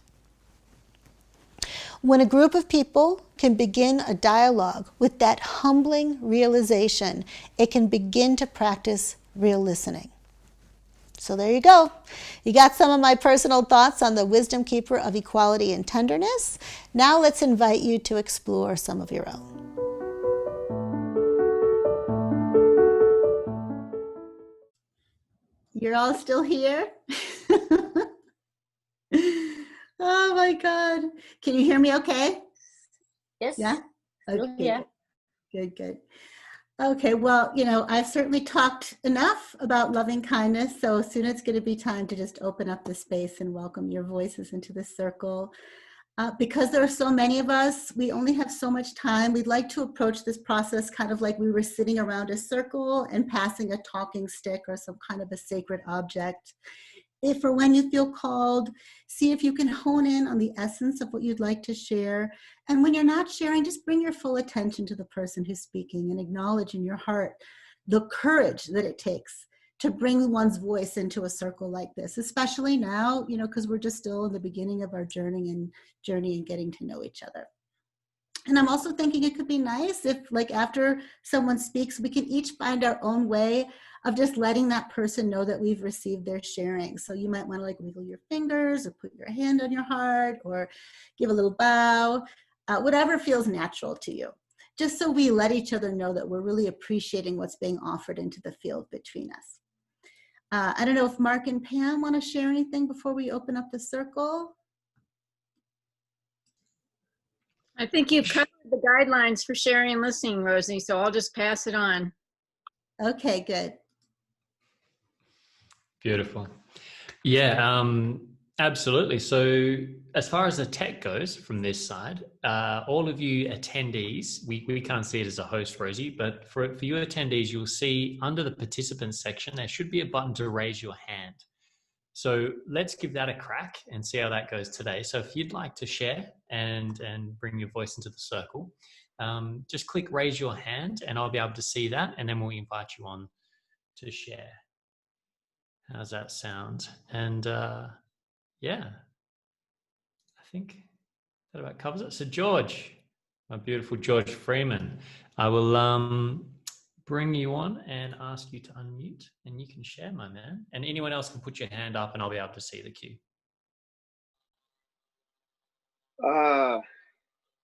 Speaker 6: When a group of people can begin a dialogue with that humbling realization, it can begin to practice real listening. So there you go. You got some of my personal thoughts on the wisdom keeper of equality and tenderness. Now let's invite you to explore some of your own.
Speaker 1: You're all still here? Oh my God. Can you hear me okay?
Speaker 7: Yes.
Speaker 1: Yeah?
Speaker 7: Still
Speaker 1: Okay.
Speaker 7: here.
Speaker 1: Good, good. Okay, well, I've certainly talked enough about loving kindness, so soon it's going to be time to just open up the space and welcome your voices into the circle. Because there are so many of us, we only have so much time. We'd like to approach this process kind of like we were sitting around a circle and passing a talking stick or some kind of a sacred object. If or when you feel called, see if you can hone in on the essence of what you'd like to share. And when you're not sharing, just bring your full attention to the person who's speaking and acknowledge in your heart the courage that it takes to bring one's voice into a circle like this, especially now, because we're just still in the beginning of our journey and getting to know each other. And I'm also thinking it could be nice if, like, after someone speaks, we can each find our own way of just letting that person know that we've received their sharing. So you might want to wiggle your fingers or put your hand on your heart or give a little bow, whatever feels natural to you, just so we let each other know that we're really appreciating what's being offered into the field between us. I don't know if Mark and Pam want to share anything before we open up the circle.
Speaker 2: I think you've covered the guidelines for sharing and listening, Rosie, so I'll just pass it on.
Speaker 1: Okay, good.
Speaker 5: Beautiful. Yeah, absolutely. So as far as the tech goes from this side, all of you attendees, we can't see it as a host, Rosie, but for you attendees, you'll see under the participants section, there should be a button to raise your hand. So let's give that a crack and see how that goes today. So if you'd like to share and bring your voice into the circle, just click raise your hand and I'll be able to see that, and then we'll invite you on to share. How's that sound? And yeah, I think that about covers it. So George, my beautiful George Freeman, I will bring you on and ask you to unmute, and you can share, my man. And anyone else can put your hand up and I'll be able to see the queue.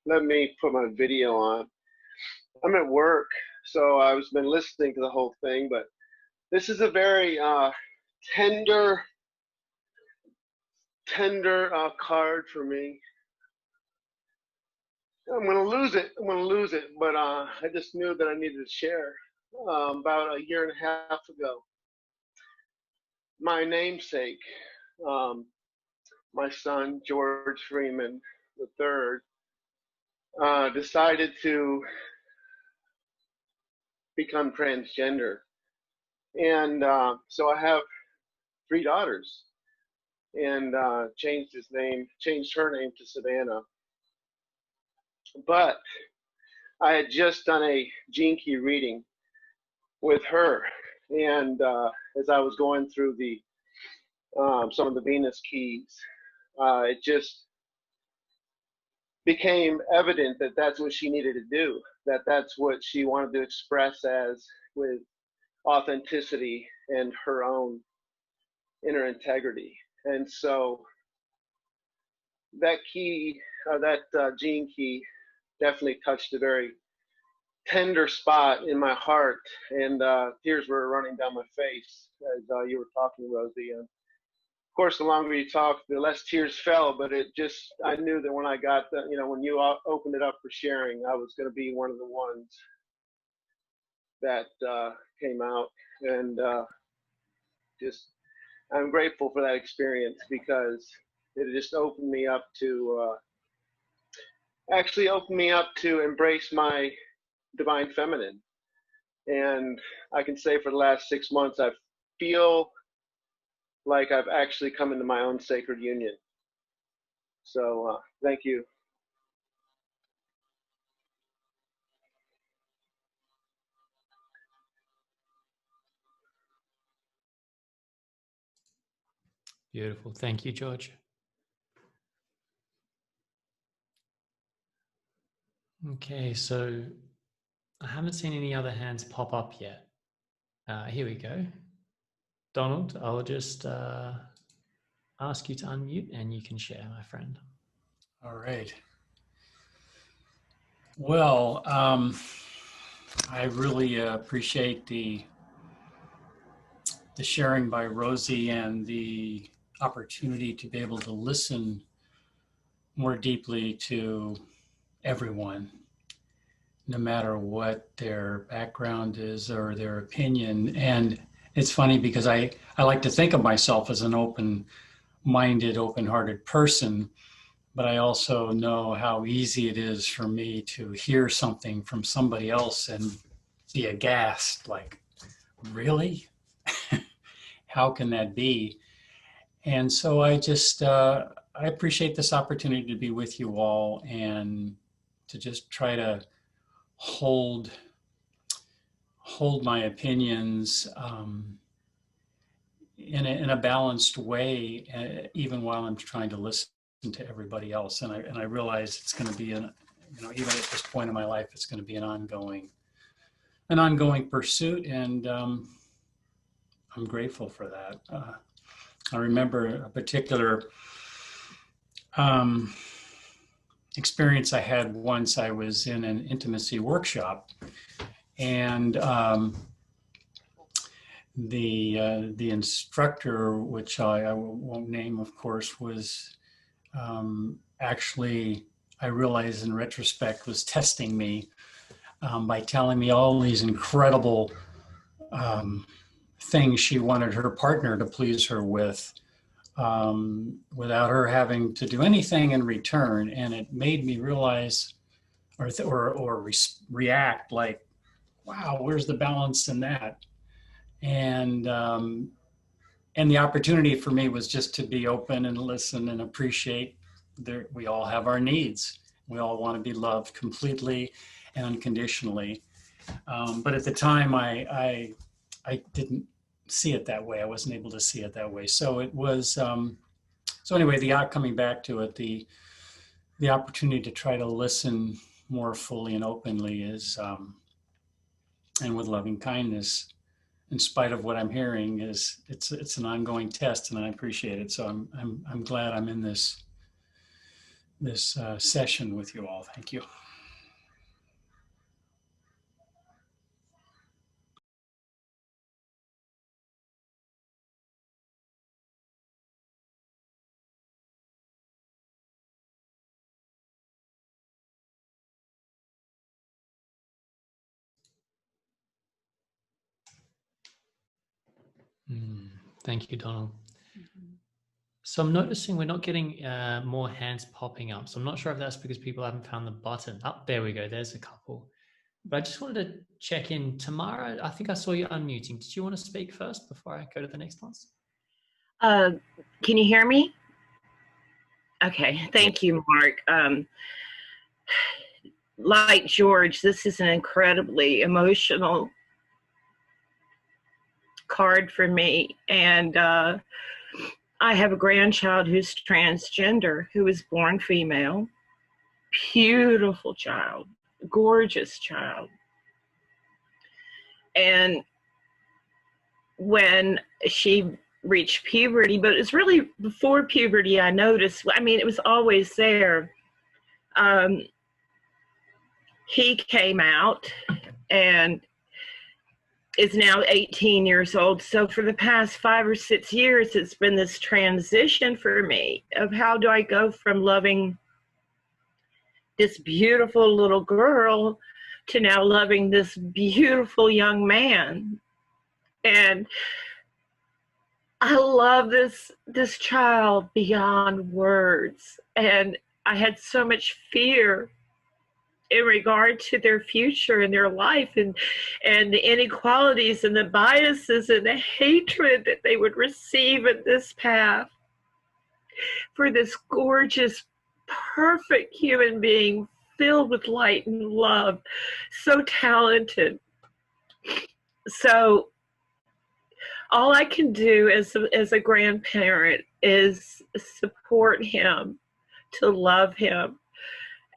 Speaker 8: Let me put my video on. I'm at work, so I've been listening to the whole thing, but this is a very tender card for me. I'm gonna lose it, but I just knew that I needed to share. About a year and a half ago, my namesake, my son George Freeman III, decided to become transgender, and so I have 3 daughters, and changed her name to Savannah. But I had just done a gene key reading with her, and as I was going through the some of the Venus keys, it just became evident that that's what she needed to do, that that's what she wanted to express as with authenticity and her own inner integrity. And so that key, gene key, definitely touched a very tender spot in my heart, and tears were running down my face as you were talking, Rosie. And of course, the longer you talked, the less tears fell. But I knew that when I got when you opened it up for sharing, I was going to be one of the ones that came out, and I'm grateful for that experience, because it just opened me up to embrace my divine feminine. And I can say for the last 6 months, I feel like I've actually come into my own sacred union. So thank you.
Speaker 5: Beautiful. Thank you, George. Okay, so I haven't seen any other hands pop up yet. Here we go. Donald, I'll just ask you to unmute and you can share, my friend.
Speaker 7: All right. Well, I really appreciate the sharing by Rosie and the opportunity to be able to listen more deeply to everyone, no matter what their background is or their opinion. And it's funny because I like to think of myself as an open-minded, open-hearted person, but I also know how easy it is for me to hear something from somebody else and be aghast, like, really? How can that be? And so I just, I appreciate this opportunity to be with you all and to just try to hold my opinions in a balanced way, even while I'm trying to listen to everybody else. And I realize it's going to be even at this point in my life, it's going to be an ongoing pursuit, and I'm grateful for that. I remember a particular experience I had once. I was in an intimacy workshop, and the instructor, which I won't name, of course, was actually, I realize in retrospect, was testing me by telling me all these incredible things she wanted her partner to please her with, without her having to do anything in return. And it made me realize or react like, wow, where's the balance in that? And the opportunity for me was just to be open and listen and appreciate that we all have our needs. We all want to be loved completely and unconditionally. But at the time, I didn't see it that way. I wasn't able to see it that way. So it was, so anyway, coming back to it, the opportunity to try to listen more fully and openly is, and with loving kindness, in spite of what I'm hearing, it's an ongoing test, and I appreciate it. So I'm glad I'm in this session with you all. Thank you.
Speaker 5: Thank you, Donald. So I'm noticing we're not getting more hands popping up. So I'm not sure if that's because people haven't found the button. Oh, there we go. There's a couple. But I just wanted to check in. Tamara, I think I saw you unmuting. Did you want to speak first before I go to the next ones?
Speaker 9: Uh, can you hear me? Okay, thank you, Mark. Like George, this is an incredibly emotional card for me. And I have a grandchild who's transgender, who was born female. Beautiful child, gorgeous child. And when she reached puberty, but it's really before puberty, I noticed, I mean, it was always there. He came out and is now 18 years old. So for the past 5 or 6 years, it's been this transition for me of how do I go from loving this beautiful little girl to now loving this beautiful young man. And I love this child beyond words. And I had so much fear in regard to their future and their life, and the inequalities and the biases and the hatred that they would receive in this path for this gorgeous, perfect human being filled with light and love, so talented. So all I can do as a grandparent is support him, to love him,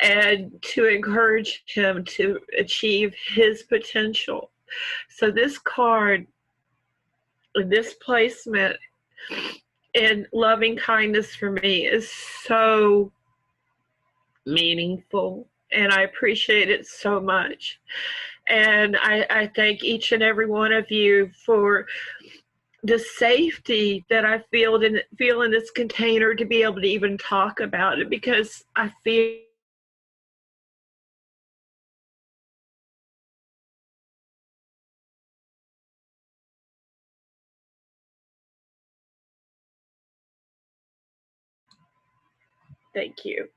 Speaker 9: and to encourage him to achieve his potential. So this card, this placement in loving kindness for me is so meaningful, and I appreciate it so much. And I thank each and every one of you for the safety that I feel in this container to be able to even talk about it, because I feel thank you.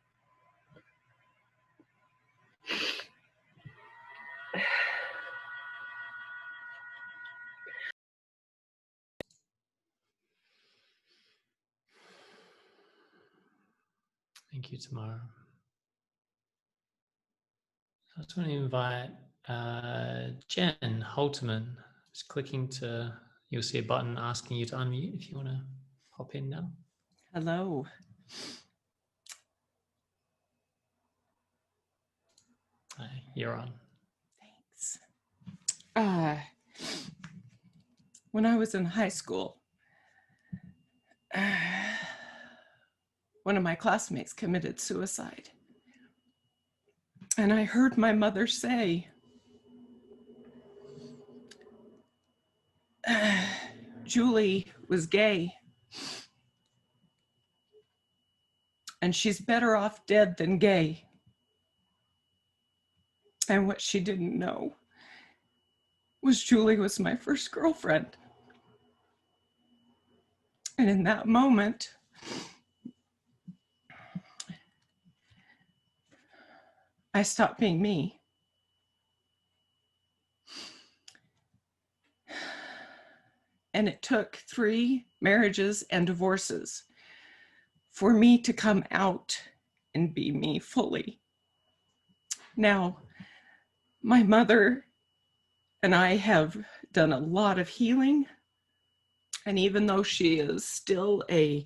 Speaker 5: Thank you, Tamara. I just want to invite Jen Holterman. Just clicking to, you'll see a button asking you to unmute if you want to hop in now.
Speaker 10: Hello.
Speaker 5: Hi, you're on.
Speaker 10: Thanks. When I was in high school, one of my classmates committed suicide. And I heard my mother say, Julie was gay, and she's better off dead than gay. And what she didn't know was Julie was my first girlfriend. And in that moment, I stopped being me. And it took 3 marriages and divorces for me to come out and be me fully. Now, my mother and I have done a lot of healing. And even though she is still a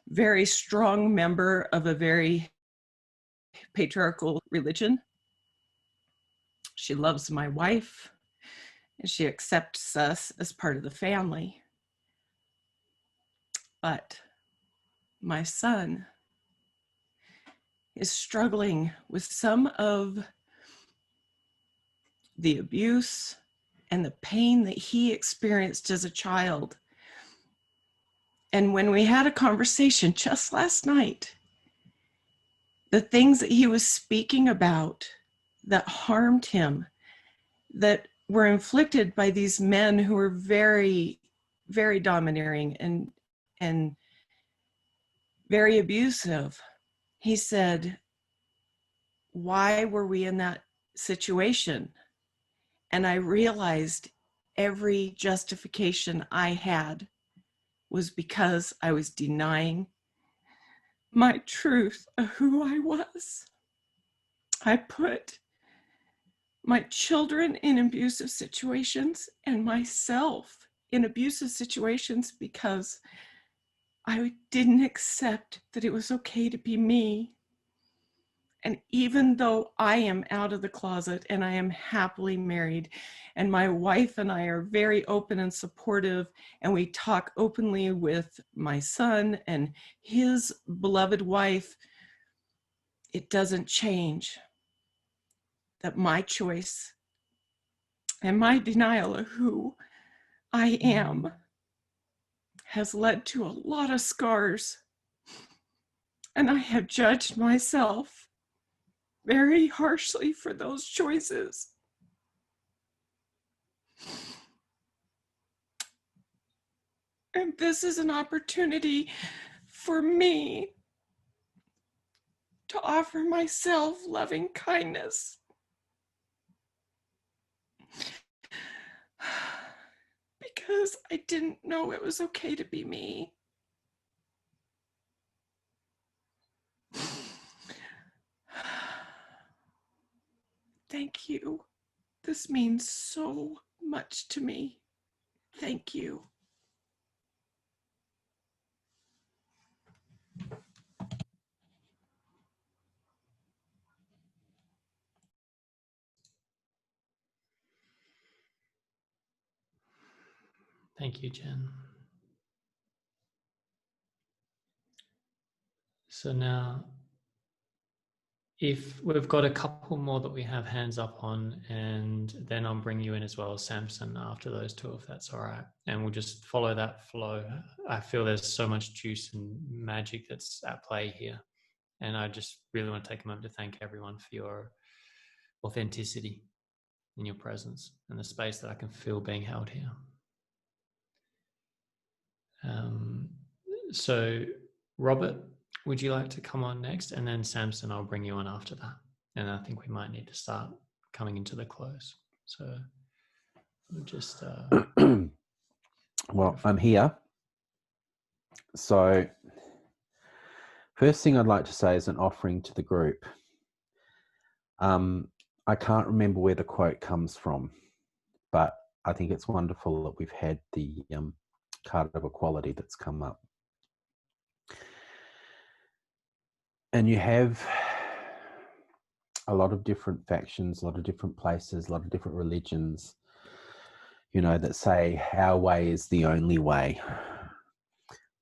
Speaker 10: very strong member of a very patriarchal religion, she loves my wife and she accepts us as part of the family. But my son is struggling with some of the abuse and the pain that he experienced as a child. And when we had a conversation just last night, the things that he was speaking about that harmed him, that were inflicted by these men who were very, very domineering and very abusive. He said, why were we in that situation? And I realized every justification I had was because I was denying my truth of who I was. I put my children in abusive situations and myself in abusive situations because I didn't accept that it was okay to be me. And even though I am out of the closet and I am happily married, and my wife and I are very open and supportive, and we talk openly with my son and his beloved wife, it doesn't change that my choice and my denial of who I am has led to a lot of scars. And I have judged myself very harshly for those choices. And this is an opportunity for me to offer myself loving kindness. Because I didn't know it was okay to be me. Thank you. This means so much to me. Thank you.
Speaker 5: Thank you, Jen. So now, if we've got a couple more that we have hands up on, and then I'll bring you in as well as Samson after those two, if that's all right. And we'll just follow that flow. I feel there's so much juice and magic that's at play here. And I just really want to take a moment to thank everyone for your authenticity in your presence and the space that I can feel being held here. So Robert, would you like to come on next? And then Samson, I'll bring you on after that. And I think we might need to start coming into the close. So we'll just...
Speaker 11: Well, I'm here. So first thing I'd like to say is an offering to the group. I can't remember where the quote comes from, but I think it's wonderful that we've had the card of equality that's come up. And you have a lot of different factions, a lot of different places, a lot of different religions, you know, that say our way is the only way.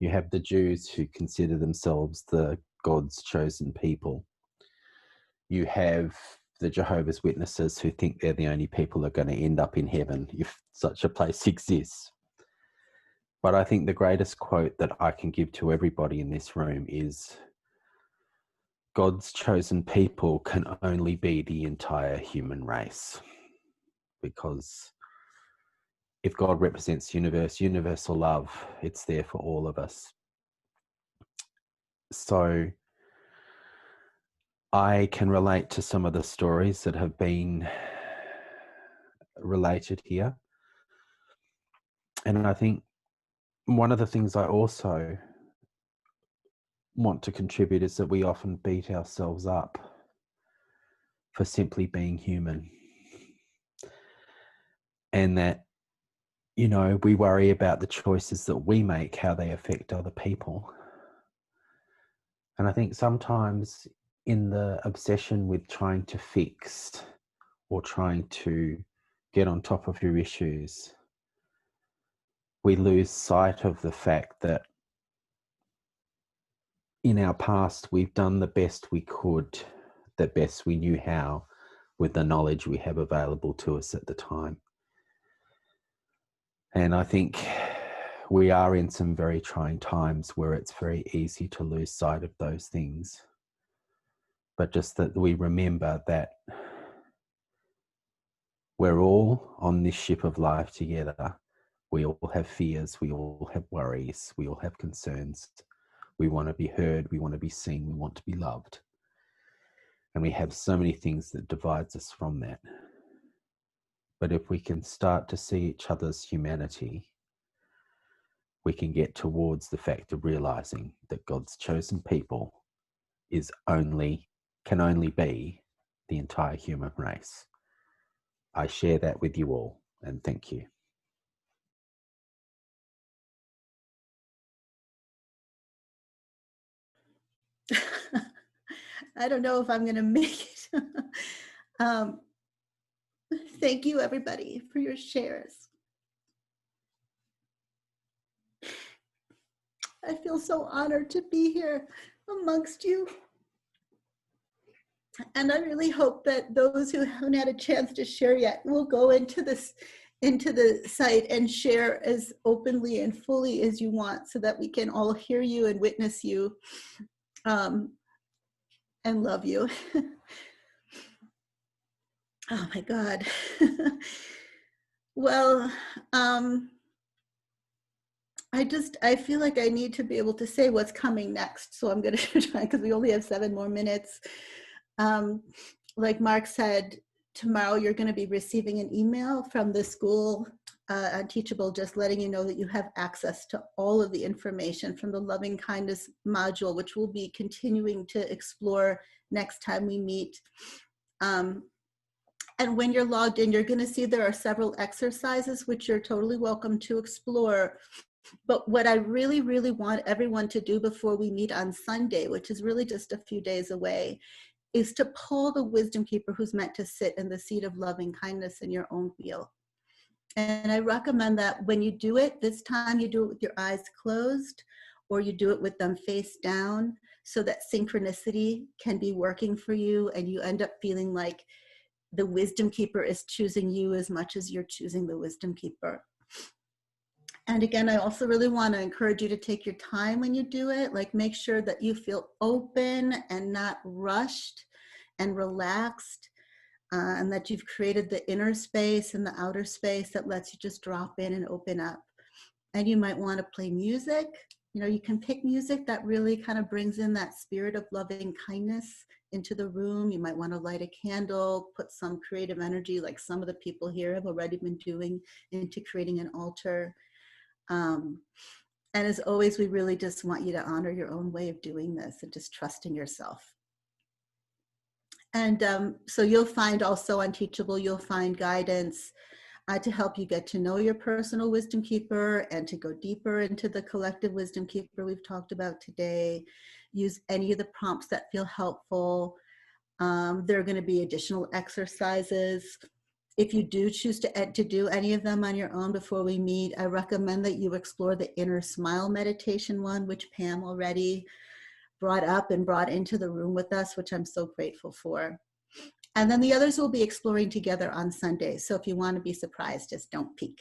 Speaker 11: You have the Jews who consider themselves the God's chosen people. You have the Jehovah's Witnesses who think they're the only people that are going to end up in heaven if such a place exists. But I think the greatest quote that I can give to everybody in this room is, God's chosen people can only be the entire human race. Because if God represents universal love, it's there for all of us. So I can relate to some of the stories that have been related here. And I think one of the things I also want to contribute is that we often beat ourselves up for simply being human. And that, you know, we worry about the choices that we make, how they affect other people. And I think sometimes in the obsession with trying to fix or trying to get on top of your issues, we lose sight of the fact that in our past, we've done the best we could, the best we knew how, with the knowledge we have available to us at the time. And I think we are in some very trying times where it's very easy to lose sight of those things. But just that we remember that we're all on this ship of life together. We all have fears, we all have worries, we all have concerns. We want to be heard, we want to be seen, we want to be loved. And we have so many things that divides us from that. But if we can start to see each other's humanity we can get towards the fact of realizing that God's chosen people can only be the entire human race. I share that with you all, and thank you.
Speaker 1: I don't know if I'm going to make it. Thank you, everybody, for your shares. I feel so honored to be here amongst you. And I really hope that those who haven't had a chance to share yet will go into the site and share as openly and fully as you want, so that we can all hear you and witness you and love you. Oh my God. Well, I feel like I need to be able to say what's coming next. So I'm going to try, because we only have 7 more minutes. Like Mark said, tomorrow you're going to be receiving an email from the school on Teachable, just letting you know that you have access to all of the information from the loving kindness module, which we'll be continuing to explore next time we meet. And when you're logged in, you're going to see there are several exercises which you're totally welcome to explore. But what I really, really want everyone to do before we meet on Sunday, which is really just a few days away, is to pull the wisdom keeper who's meant to sit in the seat of loving kindness in your own wheel. And I recommend that when you do it, this time you do it with your eyes closed, or you do it with them face down, so that synchronicity can be working for you and you end up feeling like the wisdom keeper is choosing you as much as you're choosing the wisdom keeper. And again, I also really want to encourage you to take your time when you do it. Like, make sure that you feel open and not rushed and relaxed, and that you've created the inner space and the outer space that lets you just drop in and open up. And you might want to play music. You know, you can pick music that really kind of brings in that spirit of loving kindness into the room. You might want to light a candle, put some creative energy, like some of the people here have already been doing, into creating an altar. And as always, we really just want you to honor your own way of doing this and just trust in yourself. And so you'll find also on Teachable, you'll find guidance to help you get to know your personal wisdom keeper and to go deeper into the collective wisdom keeper we've talked about today. Use any of the prompts that feel helpful. There are going to be additional exercises. If you do choose to do any of them on your own before we meet, I recommend that you explore the inner smile meditation one, which Pam already brought up and brought into the room with us, which I'm so grateful for. And then the others we'll be exploring together on Sunday. So if you want to be surprised, just don't peek.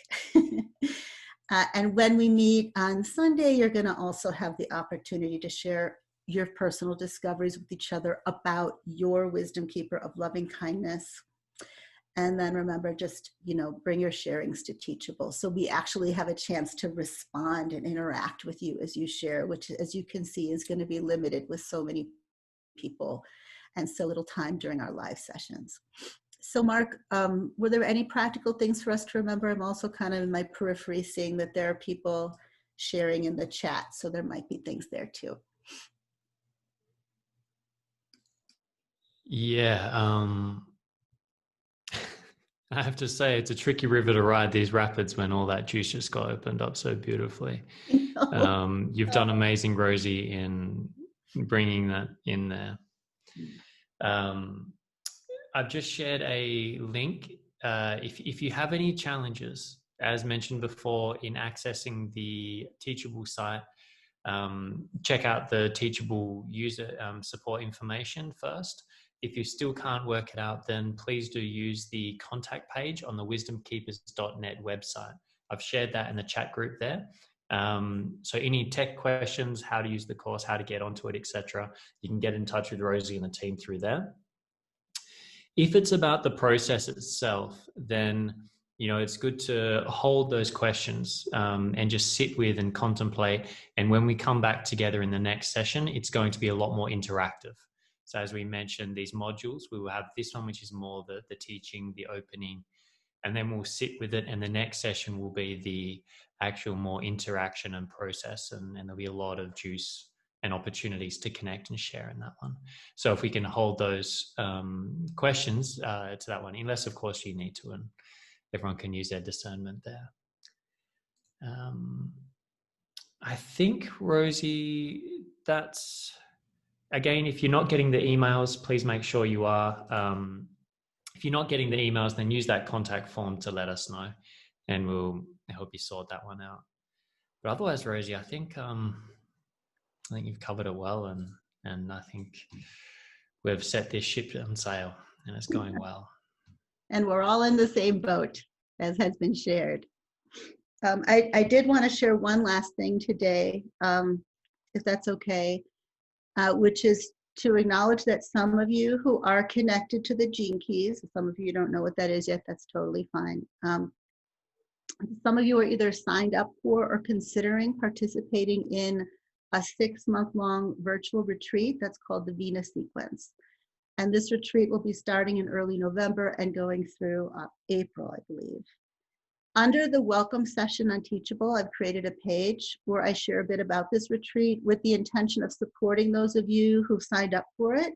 Speaker 1: And when we meet on Sunday, you're going to also have the opportunity to share your personal discoveries with each other about your wisdom keeper of loving kindness. And then remember, just, you know, bring your sharings to Teachable. So we actually have a chance to respond and interact with you as you share, which, as you can see, is going to be limited with so many people and so little time during our live sessions. So Mark, were there any practical things for us to remember? I'm also kind of in my periphery seeing that there are people sharing in the chat, so there might be things there too.
Speaker 5: Yeah, I have to say it's a tricky river to ride, these rapids, when all that juice just got opened up so beautifully. You've done amazing, Rosie, in bringing that in there. I've just shared a link. If you have any challenges, as mentioned before, in accessing the Teachable site, check out the Teachable user support information first. If you still can't work it out, then please do use the contact page on the wisdomkeepers.net website. I've shared that in the chat group there. So any tech questions, how to use the course, how to get onto it, etc., you can get in touch with Rosie and the team through there. If it's about the process itself, then, you know, it's good to hold those questions and just sit with and contemplate. And when we come back together in the next session, it's going to be a lot more interactive. So as we mentioned, these modules, we will have this one, which is more the teaching, the opening, and then we'll sit with it, and the next session will be the actual more interaction and process, and there'll be a lot of juice and opportunities to connect and share in that one. So if we can hold those questions to that one, unless of course you need to, and everyone can use their discernment there. I think, Rosie, that's, again, if you're not getting the emails, please make sure you are. If you're not getting the emails, then use that contact form to let us know, and we'll help you sort that one out. But otherwise, Rosie, I think you've covered it well, and I think we've set this ship on sail, and it's going well.
Speaker 1: And we're all in the same boat, as has been shared. I did want to share one last thing today, if that's okay, which is to acknowledge that some of you who are connected to the Gene Keys, some of you don't know what that is yet, that's totally fine. Some of you are either signed up for or considering participating in a 6-month-long virtual retreat that's called the Venus Sequence. And this retreat will be starting in early November and going through April, I believe. Under the welcome session on Teachable, I've created a page where I share a bit about this retreat with the intention of supporting those of you who've signed up for it,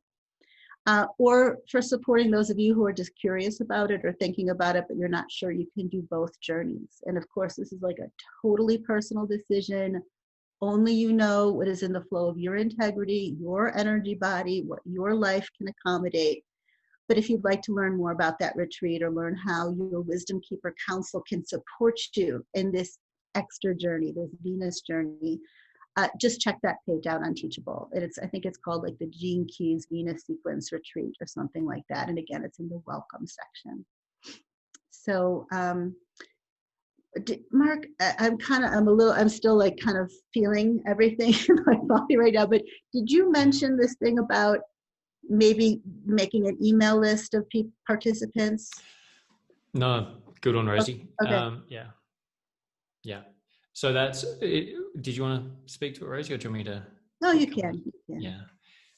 Speaker 1: or for supporting those of you who are just curious about it or thinking about it, but you're not sure you can do both journeys. And of course, this is like a totally personal decision. Only you know what is in the flow of your integrity, your energy body, what your life can accommodate. But if you'd like to learn more about that retreat or learn how your Wisdom Keeper Council can support you in this extra journey, this Venus journey, just check that page out on Teachable. I think it's called like the Gene Keys Venus Sequence Retreat or something like that. And again, it's in the welcome section. So, Mark, I'm still like kind of feeling everything in my body right now, but did you mention this thing about maybe making an email list of participants?
Speaker 5: No, good on, Rosie.
Speaker 1: Okay.
Speaker 5: Yeah. So that's it. Did you want to speak to it, Rosie, or do you want me to?
Speaker 1: No, you can.
Speaker 5: Yeah.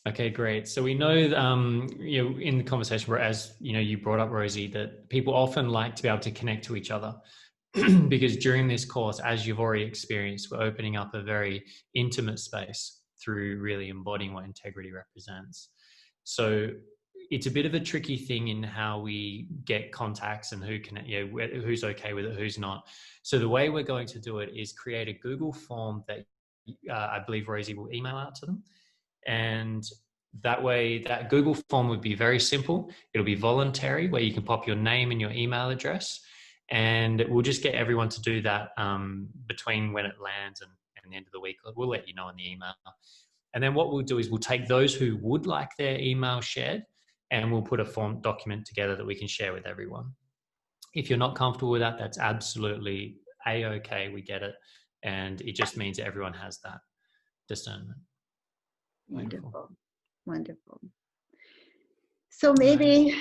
Speaker 5: Okay, great. So we know, in the conversation, where, as you brought up, Rosie, that people often like to be able to connect to each other because during this course, as you've already experienced, we're opening up a very intimate space through really embodying what integrity represents. So it's a bit of a tricky thing in how we get contacts and who can, who's okay with it, who's not. So the way we're going to do it is create a Google form that I believe Rosie will email out to them. And that way, that Google form would be very simple. It'll be voluntary, where you can pop your name and your email address. And we'll just get everyone to do that between when it lands and the end of the week. We'll let you know in the email. And then what we'll do is we'll take those who would like their email shared, and we'll put a form document together that we can share with everyone. If you're not comfortable with that, that's absolutely A-okay. We get it. And it just means that everyone has that discernment.
Speaker 1: Wonderful. Wonderful. So maybe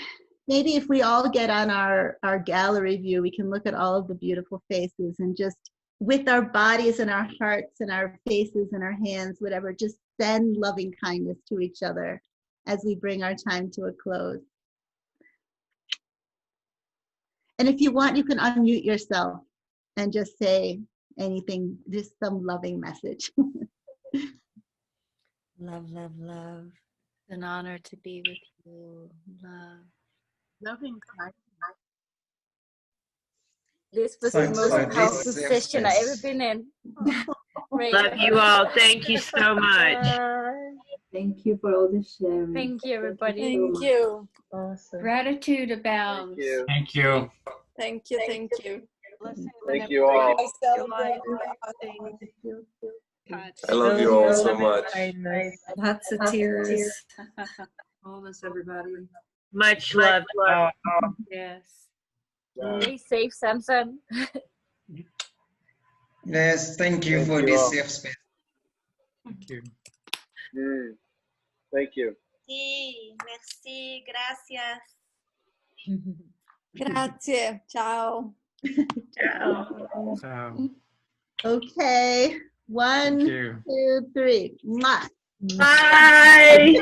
Speaker 1: if we all get on our gallery view, we can look at all of the beautiful faces and just with our bodies and our hearts and our faces and our hands, whatever, just send loving kindness to each other as we bring our time to a close. And if you want, you can unmute yourself and just say anything, just some loving message.
Speaker 6: Love, love, love.
Speaker 12: It's an honor to be with you. Love.
Speaker 1: Loving kindness.
Speaker 12: This was the most powerful session I ever been in.
Speaker 9: Love you all. Thank you so much.
Speaker 13: Thank you for all the sharing.
Speaker 12: Thank you, everybody.
Speaker 13: Thank
Speaker 12: you.
Speaker 13: Awesome.
Speaker 12: Gratitude abounds.
Speaker 7: Thank you.
Speaker 12: Thank you. Thank you.
Speaker 8: Thank you all.
Speaker 14: I love you all so much.
Speaker 13: Lots of tears. Almost everybody.
Speaker 9: Much love.
Speaker 12: Yes. Stay safe, Samson.
Speaker 15: Yes, thank you for this safe space.
Speaker 5: Thank you.
Speaker 8: Thank you.
Speaker 12: Sí, merci, gracias.
Speaker 13: Grazie. Ciao.
Speaker 5: So,
Speaker 1: Okay. 1, 2, 3. Mwah.
Speaker 9: Bye.